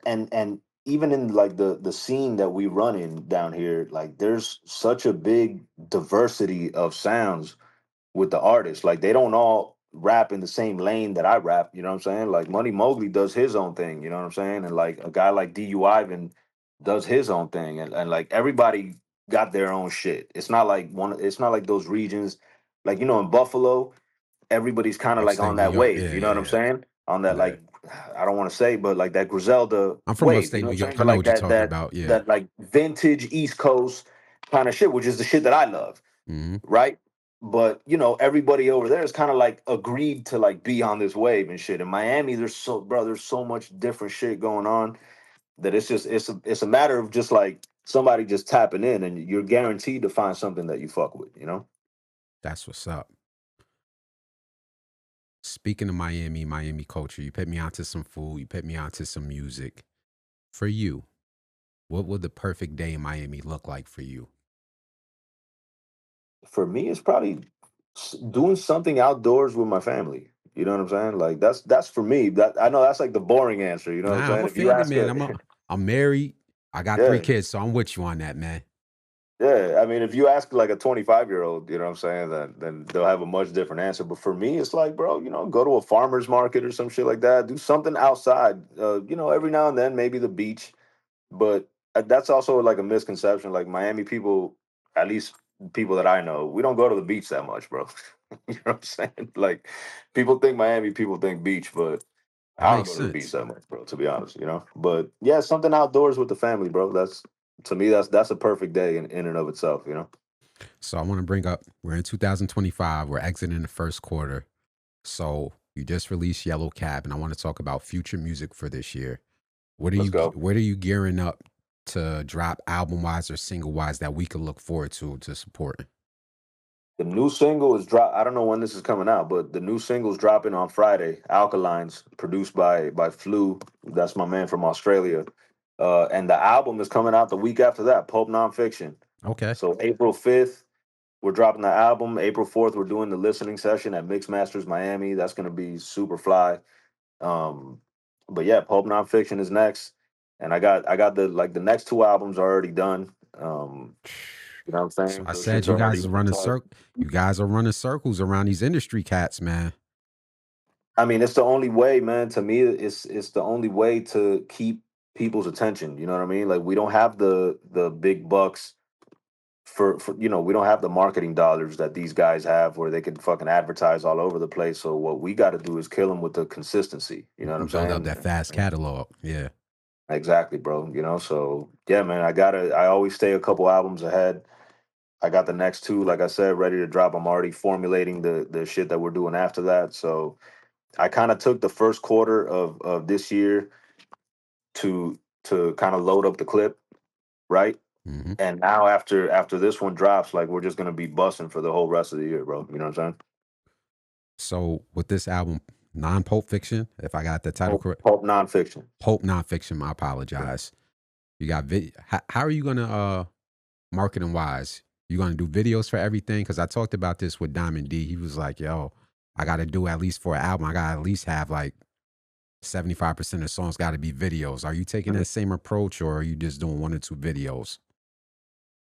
and even in like the scene that we run in down here, like there's such a big diversity of sounds with the artists. Like they don't all rap in the same lane that I rap, you know what I'm saying? Like Money Mowgli does his own thing, you know what I'm saying? And like a guy like DU Ivan does his own thing. And like everybody got their own shit. It's not like those regions, like in Buffalo, everybody's kind of like Upstate on New that York. wave, Yeah, you know what yeah, I'm yeah. saying? On that Yeah. like I don't want to say, but like that Griselda I'm from wave, you upstate know New what I'm saying? York. I But know like what you're that talking that about. Yeah. that like vintage East Coast kind of shit, which is the shit that I love, Hmm. right? But everybody over there is kind of like agreed to like be on this wave and shit. In Miami, there's so much different shit going on that it's a matter of just like somebody just tapping in, and you're guaranteed to find something that you fuck with. That's what's up. Speaking of Miami culture, you put me onto some food, you put me onto some music. For you, what would the perfect day in Miami look like for you? For me, it's probably doing something outdoors with my family. You know what I'm saying? Like that's for me. That I know that's like the boring answer. You know what I'm Nah, I'm saying? a If you family ask man. a I'm married. I got three yeah, kids, so I'm with you on that, man. yeah. I mean, if you ask like a 25-year-old, you know what I'm saying, then they'll have a much different answer. But for me, it's like, bro, go to a farmer's market or some shit like that. Do something outside. Every now and then, maybe the beach. But that's also like a misconception. Like Miami people, at least people that I know, we don't go to the beach that much, bro. You know what I'm saying? Like people think Miami, people think beach, but That I don't makes go to the beach sense. that much, bro, to be honest. But yeah, something outdoors with the family, bro. That's to me, that's a perfect day in and of itself. So I want to bring up, we're in 2025, we're exiting the first quarter. So you just released Yellow Cab, and I want to talk about future music for this year. Let's go. What are you gearing up to drop album wise or single wise that we could look forward to support? The new single is drop. I don't know when this is coming out, but the new single's dropping on Friday. Alkalines, produced by Flu. That's my man from Australia. And the album is coming out the week after that. Pulp Nonfiction. Okay. So April 5th, we're dropping the album. April 4th, we're doing the listening session at Mix Masters Miami. That's gonna be super fly. Um, but yeah, Pulp Nonfiction is next, and I got the next two albums are already done. You know what I'm So saying? I Those said shits are already. you guys are running circles around these industry cats, man. I mean, it's the only way, man. To me, it's the only way to keep people's attention. You know what I mean? Like we don't have the big bucks for we don't have the marketing dollars that these guys have where they can fucking advertise all over the place. So what we got to do is kill them with the consistency. You know what I'm Build up saying? that fast catalog. Yeah. Exactly, bro. So yeah, man. I always stay a couple albums ahead. I got the next two, like I said, ready to drop. I'm already formulating the shit that we're doing after that. So I kind of took the first quarter of this year to kind of load up the clip, right? Hmm. And now after this one drops, like we're just gonna be busting for the whole rest of the year, bro. You know what I'm saying? So with this album, non Pulp Fiction, if I got the title correct, Pulp nonfiction. Pulp Nonfiction, I Yeah. apologize. You got how are you gonna marketing wise? You gonna do videos for everything? Because I talked about this with Diamond D. He was like, "Yo, I got to do at least for an album. I got to at least have like 75% of songs got to be videos." Are you taking that same approach, or are you just doing one or two videos?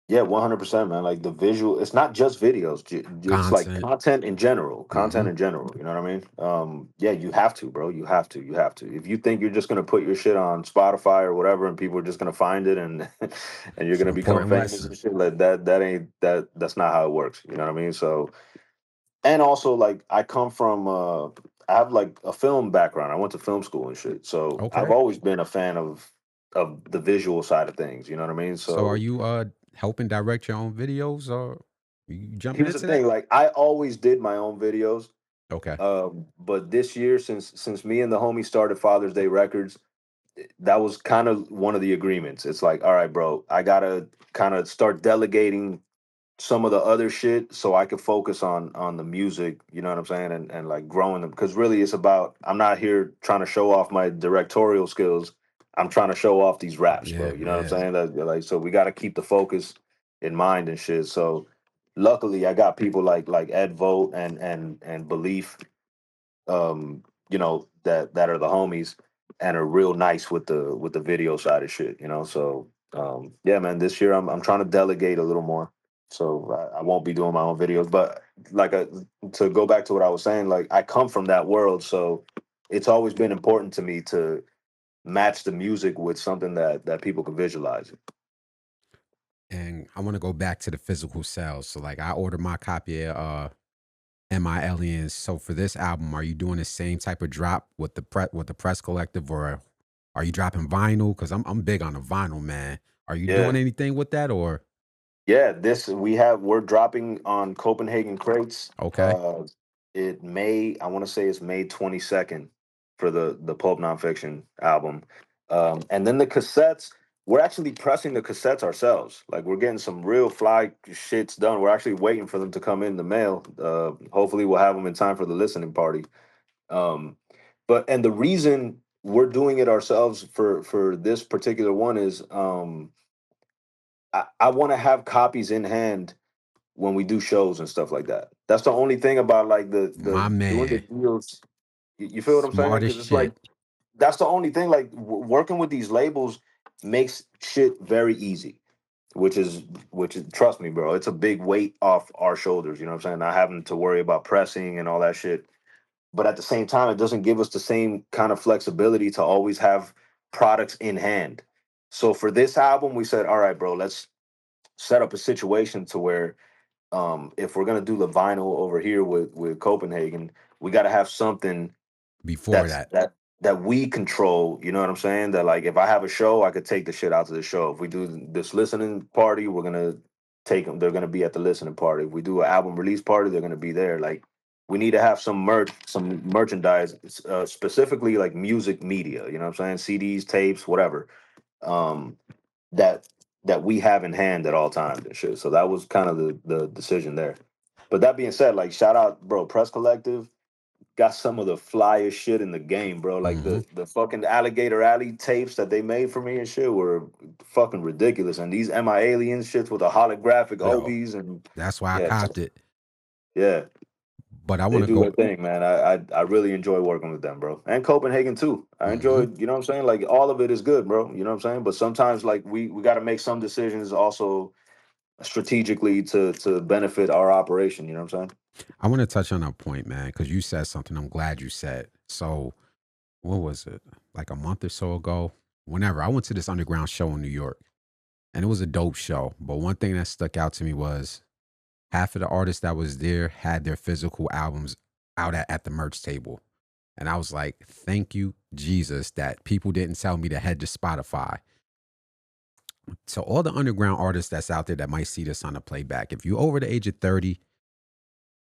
Yeah, 100%, man. Like the visual, it's not just videos. It's like Content. content in general. Hmm. Content in general. You know what I mean? Yeah, you have to, bro. You have to. You have to. If you think you're just gonna put your shit on Spotify or whatever, and people are just gonna find it and and you're It's an gonna become important famous lesson. and shit like that, that's not how it works. You know what I mean? So, and also like I come from I have like a film background. I went to film school and shit. So I've Okay. always been a fan of of the visual side of things. You know what I mean? So are So you helping direct your own videos, or you jumping here's the into that? thing: like I always did my own videos, Okay. but this year, since me and the homie started Father's Day Records, that was kind of one of the agreements. It's like, all right, bro, I gotta kind of start delegating some of the other shit so I could focus on the music, you know what I'm saying? And like growing them. Because really it's about I'm not here trying to show off my directorial skills. I'm trying to show off these raps, bro. Yeah, You know what I'm yeah. saying? Like so we gotta keep the focus in mind and shit. So luckily I got people like Ed Vote and Belief, you know, that are the homies and are real nice with the video side of shit, you know. So yeah, man, this year I'm trying to delegate a little more. So I won't be doing my own videos. But like to go back to what I was saying, like I come from that world, so it's always been important to me to match the music with something that people can visualize. And I want to go back to the physical sales. So like I ordered my copy of MIAliens. So for this album, are you doing the same type of drop with the press collective, or are you dropping vinyl? Because I'm big on the vinyl, man. Are you doing Yeah. anything with that, or Yeah, this we're dropping on Copenhagen Crates. okay? It May, I want to say it's May 22nd for the Pulp Nonfiction album. And then the cassettes, we're actually pressing the cassettes ourselves. Like we're getting some real fly shits done. We're actually waiting for them to come in the mail. Hopefully we'll have them in time for the listening party. Um, but and the reason we're doing it ourselves for this particular one is I want to have copies in hand when we do shows and stuff like that. That's the only thing about like the My doing the man, deals. You feel what I'm saying? smart as Because it's like shit. that's the only thing. Like working with these labels makes shit very easy, which is trust me, bro. It's a big weight off our shoulders. You know what I'm saying? Not having to worry about pressing and all that shit. But at the same time, it doesn't give us the same kind of flexibility to always have products in hand. So for this album, we said, all right, bro, let's set up a situation to where if we're gonna do the vinyl over here with Copenhagen, we got to have something Before that's that, that we control. You know what I'm saying? That like if I have a show, I could take the shit out to the show. If we do this listening party, we're gonna take them. They're gonna be at the listening party. If we do an album release party, they're gonna be there. Like we need to have some some merchandise, specifically like music media. You know what I'm saying? CDs, tapes, whatever. Um, that that we have in hand at all times and shit. So that was kind of the decision there. But that being said, like shout out, bro, Press Collective got some of the flyest shit in the game, bro. Like hmm the fucking Alligator Alley tapes that they made for me and shit were fucking ridiculous. And these MIAliens shits with the holographic yo, Obies and that's why I yeah, copped it. yeah, But I they want to do their go. thing, man. I really enjoy working with them, bro. And Copenhagen too. I hmm enjoyed, you know what I'm saying? Like all of it is good, bro. You know what I'm saying? But sometimes like we got to make some decisions also strategically to benefit our operation. You know what I'm saying? I want to touch on a point, man, because you said something. I'm glad you said. So what was it? Like a month or so ago, whenever I went to this underground show in New York, and it was a dope show. But one thing that stuck out to me was half of the artists that was there had their physical albums out at the merch table. And I was like, thank you, Jesus, that people didn't tell me to head to Spotify. So all the underground artists that's out there that might see this on the playback, if you over the age of 30,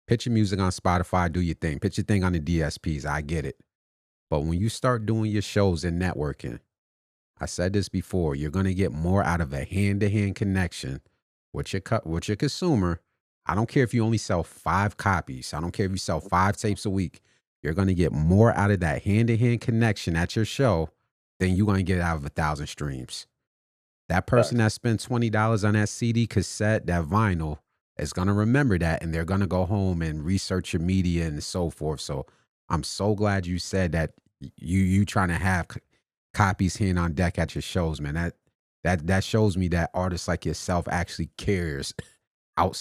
pitch your music on Spotify, do your thing. Pitch your thing on the DSPs. I get it. But when you start doing your shows and networking, I said this before, you're going to get more out of a hand-to-hand connection with with your consumer. I don't care if you only sell 5 copies. I don't care if you sell 5 tapes a week. You're going to get more out of that hand-to-hand connection at your show than you're going to get out of 1,000 streams. That person Facts. that spent $20 on that CD, cassette, that vinyl is going to remember that, and they're going to go home and research your media and so forth. So I'm so glad you said that you trying to have copies here on deck at your shows, man. That shows me that artists like yourself actually cares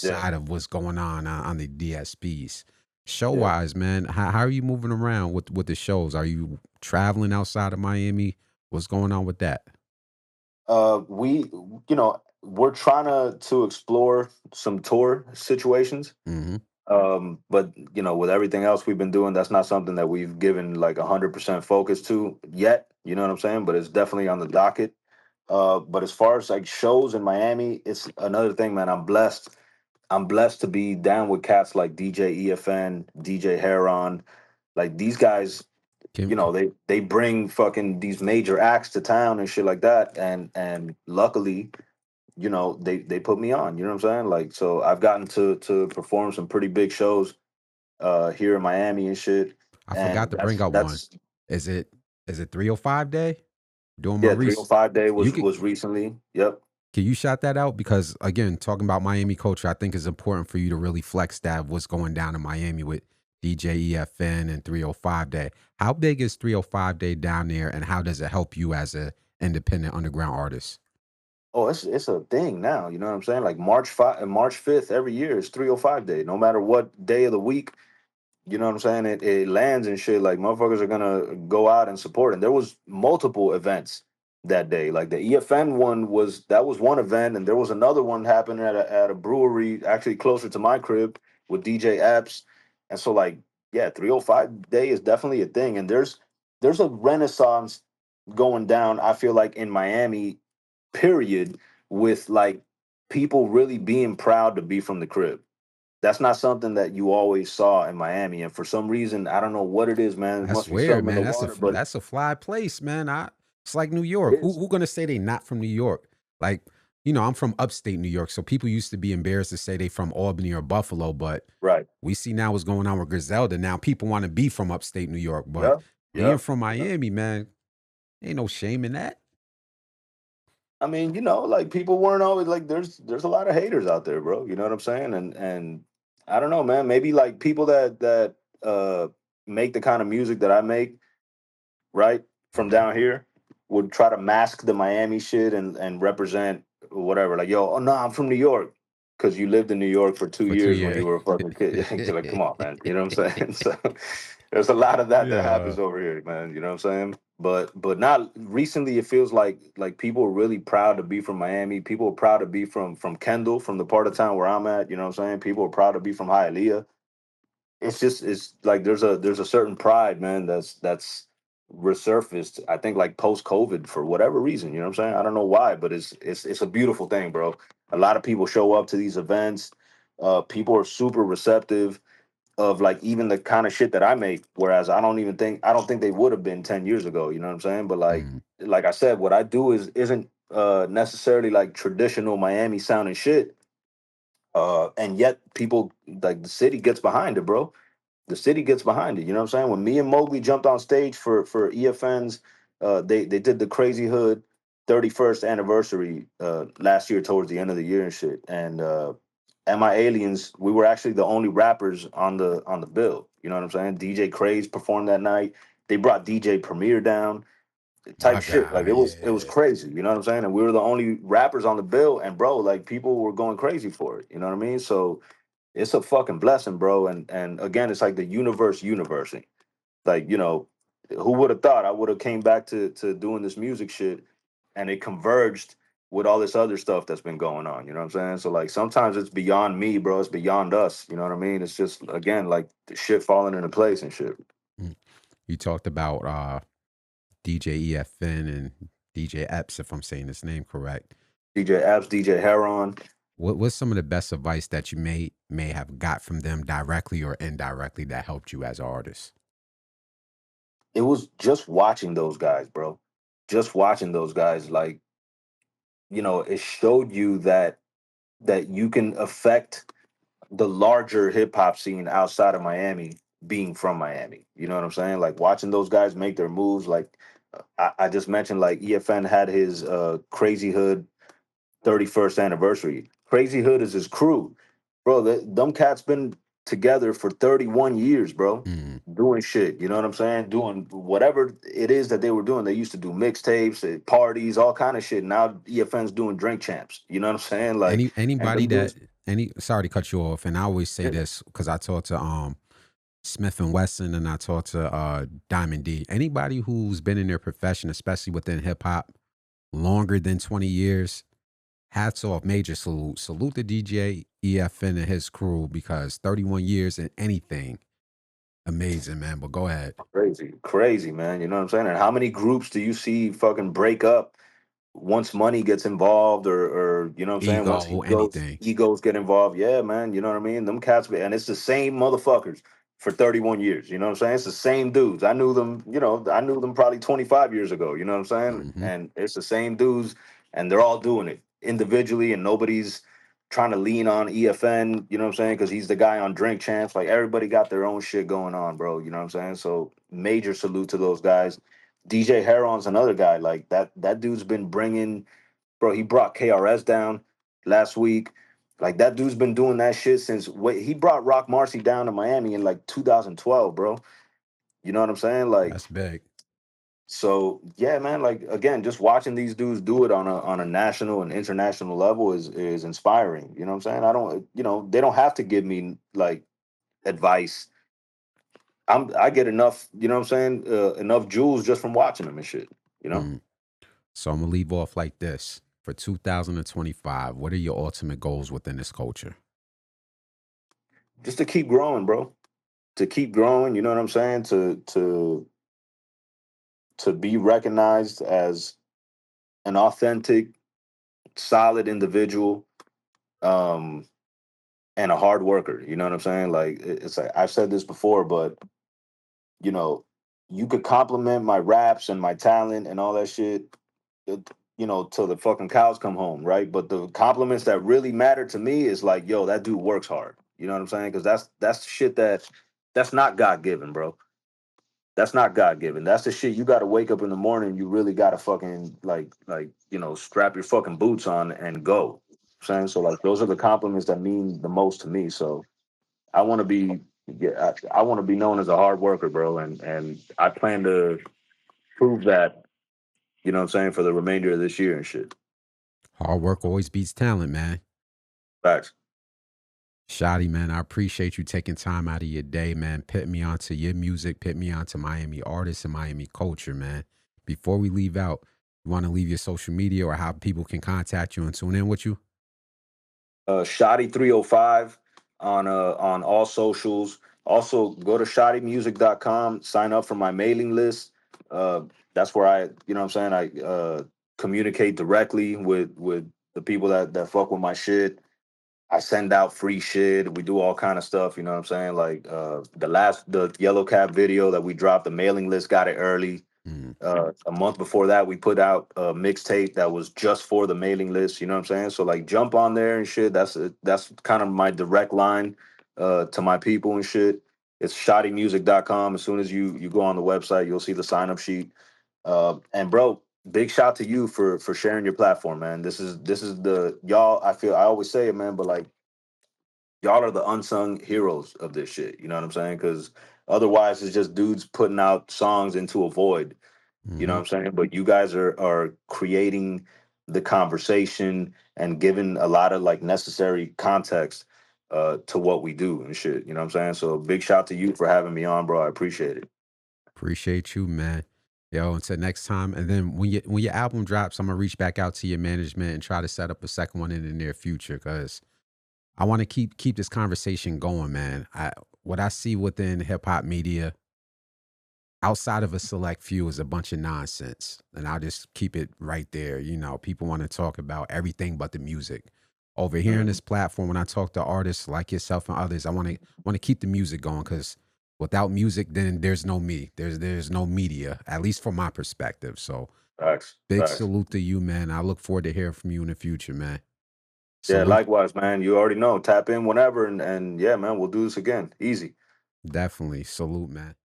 Yeah, outside of what's going on the DSPs. Show yeah. wise, man, how are you moving around with the shows? Are you traveling outside of Miami? What's going on with that? We, you know, we're trying to explore some tour situations. hmm But you know, with everything else we've been doing, that's not something that we've given like 100% focus to yet. You know what I'm saying? But it's definitely on the docket. But as far as like shows in Miami, it's another thing, man. I'm blessed to be down with cats like DJ EFN, DJ Heron. Like these guys, Can, you know, they bring fucking these major acts to town and shit like that. And luckily, you know, they put me on. You know what I'm saying? Like, so I've gotten to perform some pretty big shows here in Miami and shit. I forgot And to bring up one. that's Is it 305 day? Doing yeah, Maurice. 305 Day You was recently. Yep. can you shout that out? Because again, talking about Miami culture, I think it's important for you to really flex that what's going down in Miami with DJ EFN and 305 Day. How big is 305 Day down there, and how does it help you as a independent underground artist? Oh, it's a thing now. You know what I'm saying? Like March 5th and March 5th every year is 305 Day. No matter what day of the week, you know what I'm saying? It lands and shit. Like motherfuckers are gonna go out and support. And there was multiple events that day. Like the EFN one was one event, and there was another one happening at a brewery actually closer to my crib with DJ Epps. And so like yeah, 305 Day is definitely a thing. And there's a renaissance going down, I feel like in Miami, period, with like people really being proud to be from the crib. That's not something that you always saw in Miami. And for some reason, I don't know what it is, man. It That's must be weird, something in the man. water, but That's a fly place, man. It's like New it York. Who is. who gonna say they not from New York? Like, I'm from upstate New York, so people used to be embarrassed to say they from Albany or Buffalo, but Right. we see now what's going on with Griselda. Now people want to be from upstate New York, but Yep. being Yep. from Yep. Miami, man, ain't no shame in that. I mean, you know, like people weren't always like there's a lot of haters out there, bro. You know what I'm saying? And I don't know, man. Maybe like people that make the kind of music that I make, right, from Mhm. down here would try to mask the Miami shit and represent whatever. Like, yo, oh no, I'm from New York because you lived in New York for two For two years when you years. were a fucking kid. You're like, come on, man. You know what I'm saying? So there's a lot of that Yeah. happens over here, man. You know what I'm saying? But not recently. It feels like people are really proud to be from Miami. People are proud to be from Kendall, from the part of town where I'm at. You know what I'm saying? People are proud to be from Hialeah. It's like there's a certain pride, man, that's resurfaced. I think like post COVID for whatever reason. You know what I'm saying? I don't know why, but it's a beautiful thing, bro. A lot of people show up to these events. People are super receptive of like even the kind of shit that I make. Whereas I don't think they would have been 10 years ago. You know what I'm saying? But Mm. like I said, what I do isn't necessarily like traditional Miami sounding shit. And yet people like the city gets behind it, bro. The city gets behind it. You know what I'm saying? When me and Mowgli jumped on stage for EFN's, they did the Crazy Hood 31st anniversary last year towards the end of the year and shit. And MIAliens, we were actually the only rappers on the bill. You know what I'm saying? DJ Craze performed that night. They brought DJ Premier down, type My shit. Like God, it was yeah. crazy. You know what I'm saying? And we were the only rappers on the bill. And bro, like people were going crazy for it. You know what I mean? So it's a fucking blessing, bro. And again, it's like the universing. Like, you know, who would have thought I would have came back to doing this music shit and it converged with all this other stuff that's been going on. You know what I'm saying? So like sometimes it's beyond me, bro. It's beyond us. You know what I mean? It's just again like the shit falling into place and shit. Mm. You talked about DJ EFN and DJ Epps, if I'm saying his name correct. DJ Abs, DJ Heron. What's some of the best advice that you may have got from them directly or indirectly that helped you as an artist? It was just watching those guys, bro. Just watching those guys, like, you know, it showed you that you can affect the larger hip hop scene outside of Miami being from Miami. You know what I'm saying? Like watching those guys make their moves. Like I just mentioned, like EFN had his Crazy Hood 31st anniversary. Crazy Hood is his crew, bro. Them cats been together for 31 years, bro. Mm. Doing shit, you know what I'm saying? Doing whatever it is that they were doing. They used to do mixtapes, parties, all kind of shit. Now EFN's doing drink champs. You know what I'm saying? Like, and Anybody them that dudes. any sorry to cut you off, and I always say Yeah, this because I talk to Smith and Wesson and I talk to Diamond D. Anybody who's been in their profession, especially within hip hop, longer than 20 years, hats off, major salute. Salute the DJ EFN and his crew because 31 years in anything, amazing, man. But go ahead. crazy, crazy, man. You know what I'm saying? And how many groups do you see fucking break up once money gets involved, or you know what I'm saying, once Ego, anything. egos get involved, yeah, man, you know what I mean? Them cats, and it's the same motherfuckers for 31 years. You know what I'm saying? It's the same dudes. I knew them, I knew them probably 25 years ago, you know what I'm saying? Hmm. And it's the same dudes, and they're all doing it individually, and nobody's trying to lean on EFN, you know what I'm saying? Because he's the guy on Drink Champs. Like, everybody got their own shit going on, bro. You know what I'm saying? So major salute to those guys. DJ Heron's another guy like that. That dude's been bringing, bro. He brought KRS down last week. Like, that dude's been doing that shit since, wait, he brought Rock Marcy down to Miami in like 2012, bro. You know what I'm saying? Like, That's big. so yeah, man. Like, again, just watching these dudes do it on a national and international level is inspiring. You know what I'm saying? I don't, they don't have to give me like advice. I get enough, you know what I'm saying? Enough jewels just from watching them and shit. You know. Mm. So I'm gonna leave off like this. For 2025, what are your ultimate goals within this culture? Just to keep growing, bro. To keep growing, you know what I'm saying? To be recognized as an authentic, solid individual, um, and a hard worker. You know what I'm saying? Like, it's like I've said this before, but you know, you could compliment my raps and my talent and all that shit, till the fucking cows come home, right? But the compliments that really matter to me is like, yo, that dude works hard. You know what I'm saying? Because that's shit that's not God given, bro. That's not God given. That's the shit you got to wake up in the morning. You really got to fucking strap your fucking boots on and go. Saying so, like, those are the compliments that mean the most to me. So I want to be, yeah, I want to be known as a hard worker, bro, and I plan to prove that. You know what I'm saying, for the remainder of this year and shit. Hard work always beats talent, man. Facts. Shotty, man, I appreciate you taking time out of your day, man. Put me onto your music, put me onto Miami artists and Miami culture, man. Before we leave out, you want to leave your social media or how people can contact you and tune in with you? Shotty 305 on all socials. Also, go to shottymusic.com, sign up for my mailing list. Uh, that's where you know what I'm saying, I communicate directly with the people that fuck with my shit. I send out free shit. We do all kind of stuff. You know what I'm saying? Like, the Yellow Cab video that we dropped, the mailing list got it early. Mm, A month before that, we put out a mixtape that was just for the mailing list. You know what I'm saying? So, like, jump on there and shit. That's kind of my direct line to my people and shit. It's shottymusic.com. As soon as you go on the website, you'll see the sign up sheet. And bro, big shout to you for sharing your platform, man. This is the y'all. I always say it, man, but like, y'all are the unsung heroes of this shit. You know what I'm saying? Because otherwise, it's just dudes putting out songs into a void. You know what hmm. I'm saying? But you guys are creating the conversation and giving a lot of like necessary context to what we do and shit. You know what I'm saying? So big shout to you for having me on, bro. I appreciate it. Appreciate you, man. Yo, until next time. And then when your album drops, I'm gonna reach back out to your management and try to set up a second one in the near future because I want to keep this conversation going, man. What I see within hip hop media outside of a select few is a bunch of nonsense. And I'll just keep it right there. You know, people want to talk about everything but the music. Over here on Mhm. this platform, when I talk to artists like yourself and others, I want to keep the music going because without music, then there's no me. There's no media, at least from my perspective. So Facts, big facts. salute to you, man. I look forward to hearing from you in the future, man. Yeah, Salute. likewise, man. You already know. Tap in whenever, and yeah, man, we'll do this again. Easy. Definitely. Salute, man.